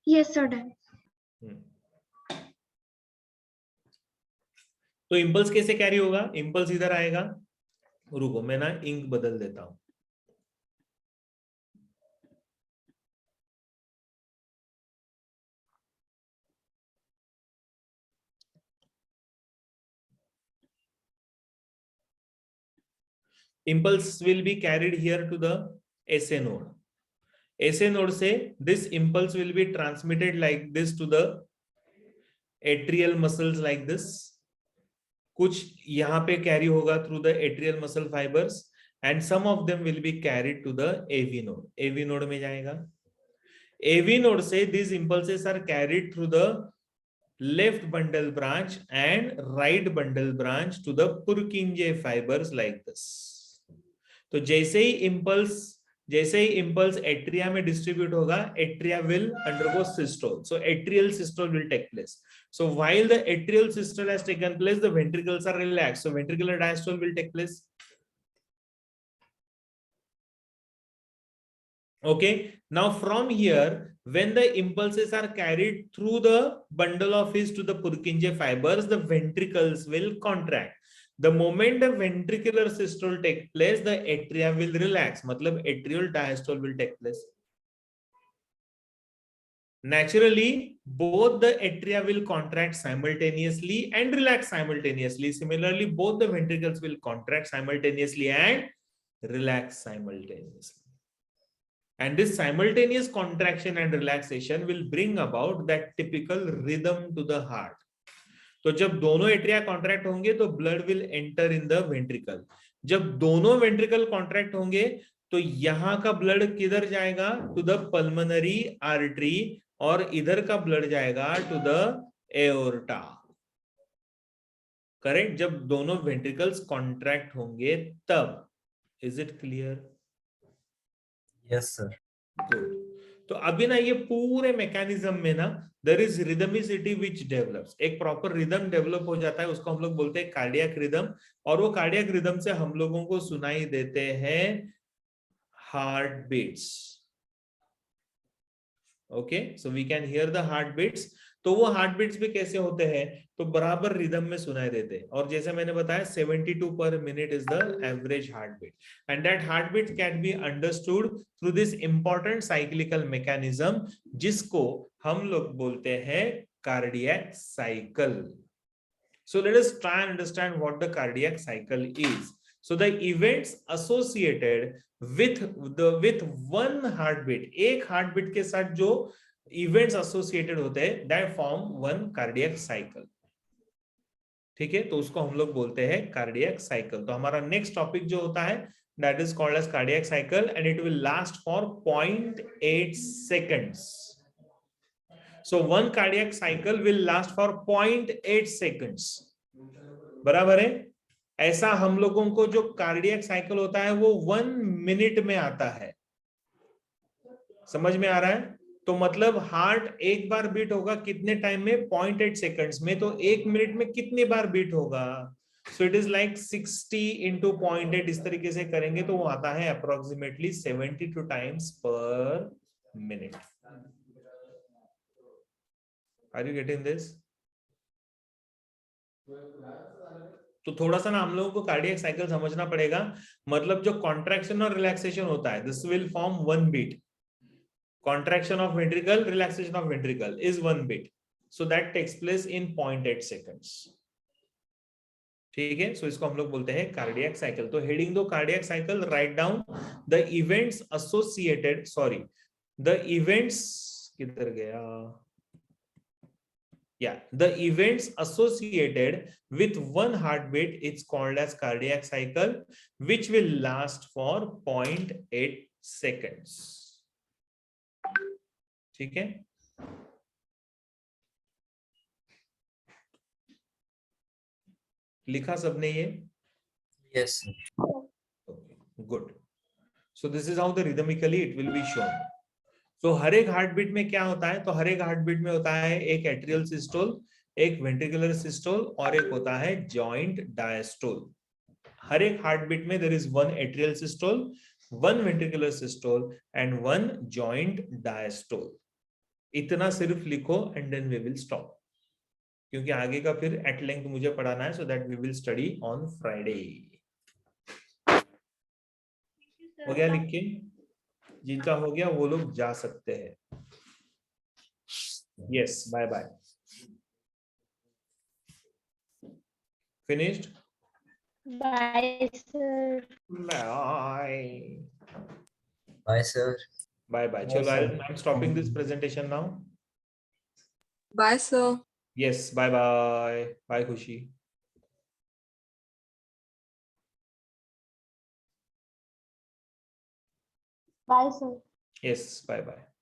Yes, sir, done. तो इंपल्स कैसे कैरी होगा? इंपल्स इधर आएगा. रुको मैं ना इंक बदल देता हूं. impulse will be carried here to the SA node. SA node से this impulse will be transmitted like this to the atrial muscles like this. कुछ यहाँ पे carry होगा through the atrial muscle fibers and some of them will be carried to the AV node. AV node में जाएगा. AV node से these impulses are carried through the left bundle branch and right bundle branch to the Purkinje fibers like this. तो जैसे ही impulse atria में distribute होगा, atria will undergo systole. So atrial systole will take place. So while the atrial systole has taken place, the ventricles are relaxed. So ventricular diastole will take place. Okay. Now from here, when the impulses are carried through the bundle of his to the Purkinje fibers, the ventricles will contract. The moment the ventricular systole takes place, the atria will relax. मतलब atrial diastole will take place. Naturally, both the atria will contract simultaneously and relax simultaneously. Similarly, both the ventricles will contract simultaneously and relax simultaneously. And this simultaneous contraction and relaxation will bring about that typical rhythm to the heart. तो जब दोनों atria contract होंगे तो blood will enter in the ventricle. जब दोनों ventricle contract होंगे तो यहाँ का ब्लड किधर जाएगा? टू द पल्मोनरी आर्टरी और इधर का ब्लड जाएगा टू द एओर्टा. करेक्ट? जब दोनों वेंट्रिकल्स कॉन्ट्रैक्ट होंगे तब. Is it clear? Yes, sir. Good. तो अभी ना ये पूरे मैकेनिज्म में ना there is rhythmicity which develops. एक प्रॉपर रिदम डेवलप हो जाता है, उसको हम लोग बोलते हैं कार्डियक रिदम. और वो कार्डियक रिदम से हम लोगों को सुनाई देते हैं heart beats. Okay, so we can hear the heart beats. तो वो हार्ट बीट्स भी कैसे होते हैं? तो बराबर रिदम में सुनाई देते हैं. और जैसे मैंने बताया 72 per minute is the average heart beat. And that heart beat can be understood through this important cyclical mechanism जिसको हम लोग बोलते हैं cardiac cycle. So let us try and understand what the cardiac cycle is. So the events associated with one heartbeat, एक heartbeat के साथ जो events associated होते हैं, that form one cardiac cycle. ठीक है, तो उसको हम लोग बोलते हैं cardiac cycle. तो हमारा next topic जो होता है that is called as cardiac cycle and it will last for 0.8 seconds. So one cardiac cycle will last for 0.8 seconds. बराबर है? ऐसा हम लोगों को जो कार्डियक साइकिल होता है वो 1 मिनट में आता है. समझ में आ रहा है? तो मतलब हार्ट एक बार बीट होगा कितने टाइम में? 0.8 सेकंड्स में. तो 1 मिनट में कितनी बार बीट होगा? So it is like 60 into 0.8. इस तरीके से करेंगे तो वो आता है अप्रोक्सीमेटली 72 टाइम्स पर minute. Are you getting this? तो थोड़ा सा ना हम लोगों को कार्डियक साइकिल समझना पड़ेगा. मतलब जो कॉन्ट्रैक्शन और रिलैक्सेशन होता है, this will form 1 beat. Contraction of ventricle, relaxation of ventricle is 1 beat. So that takes place in 0.8 seconds. ठीक है, सो इसको हम लोग बोलते हैं कार्डियक साइकिल. तो हेडिंग दो cardiac cycle, write down the events associated, sorry the events किधर गया? Yeah, the events associated with one heartbeat is called as cardiac cycle, which will last for 0.8 seconds. ठीक है? लिखा सबने ये? Yes, sir. Okay, good. So this is how the rhythmically it will be shown. तो हर एक heartbeat में क्या होता है? तो हर एक हार्टबीट में होता है एक एट्रियल सिस्टोल, एक वेंट्रिकुलर सिस्टोल और एक होता है जॉइंट डायस्टोल. हर एक हार्टबीट में there is one atrial systole, one ventricular systole and one joint diastole. इतना सिर्फ लिखो and then we will stop, क्योंकि आगे का फिर एट लेंथ मुझे पढ़ाना है. So that we will study on Friday. हो गया लिख के? जिनका हो गया वो लोग जा सकते हैं. Yes, bye bye. Finished? Bye, sir. Bye. Bye, sir. Bye bye. Chalo, I'm stopping this presentation now. Bye, sir. Yes, bye bye. Bye, Khushi. Bye, sir. Yes, bye bye.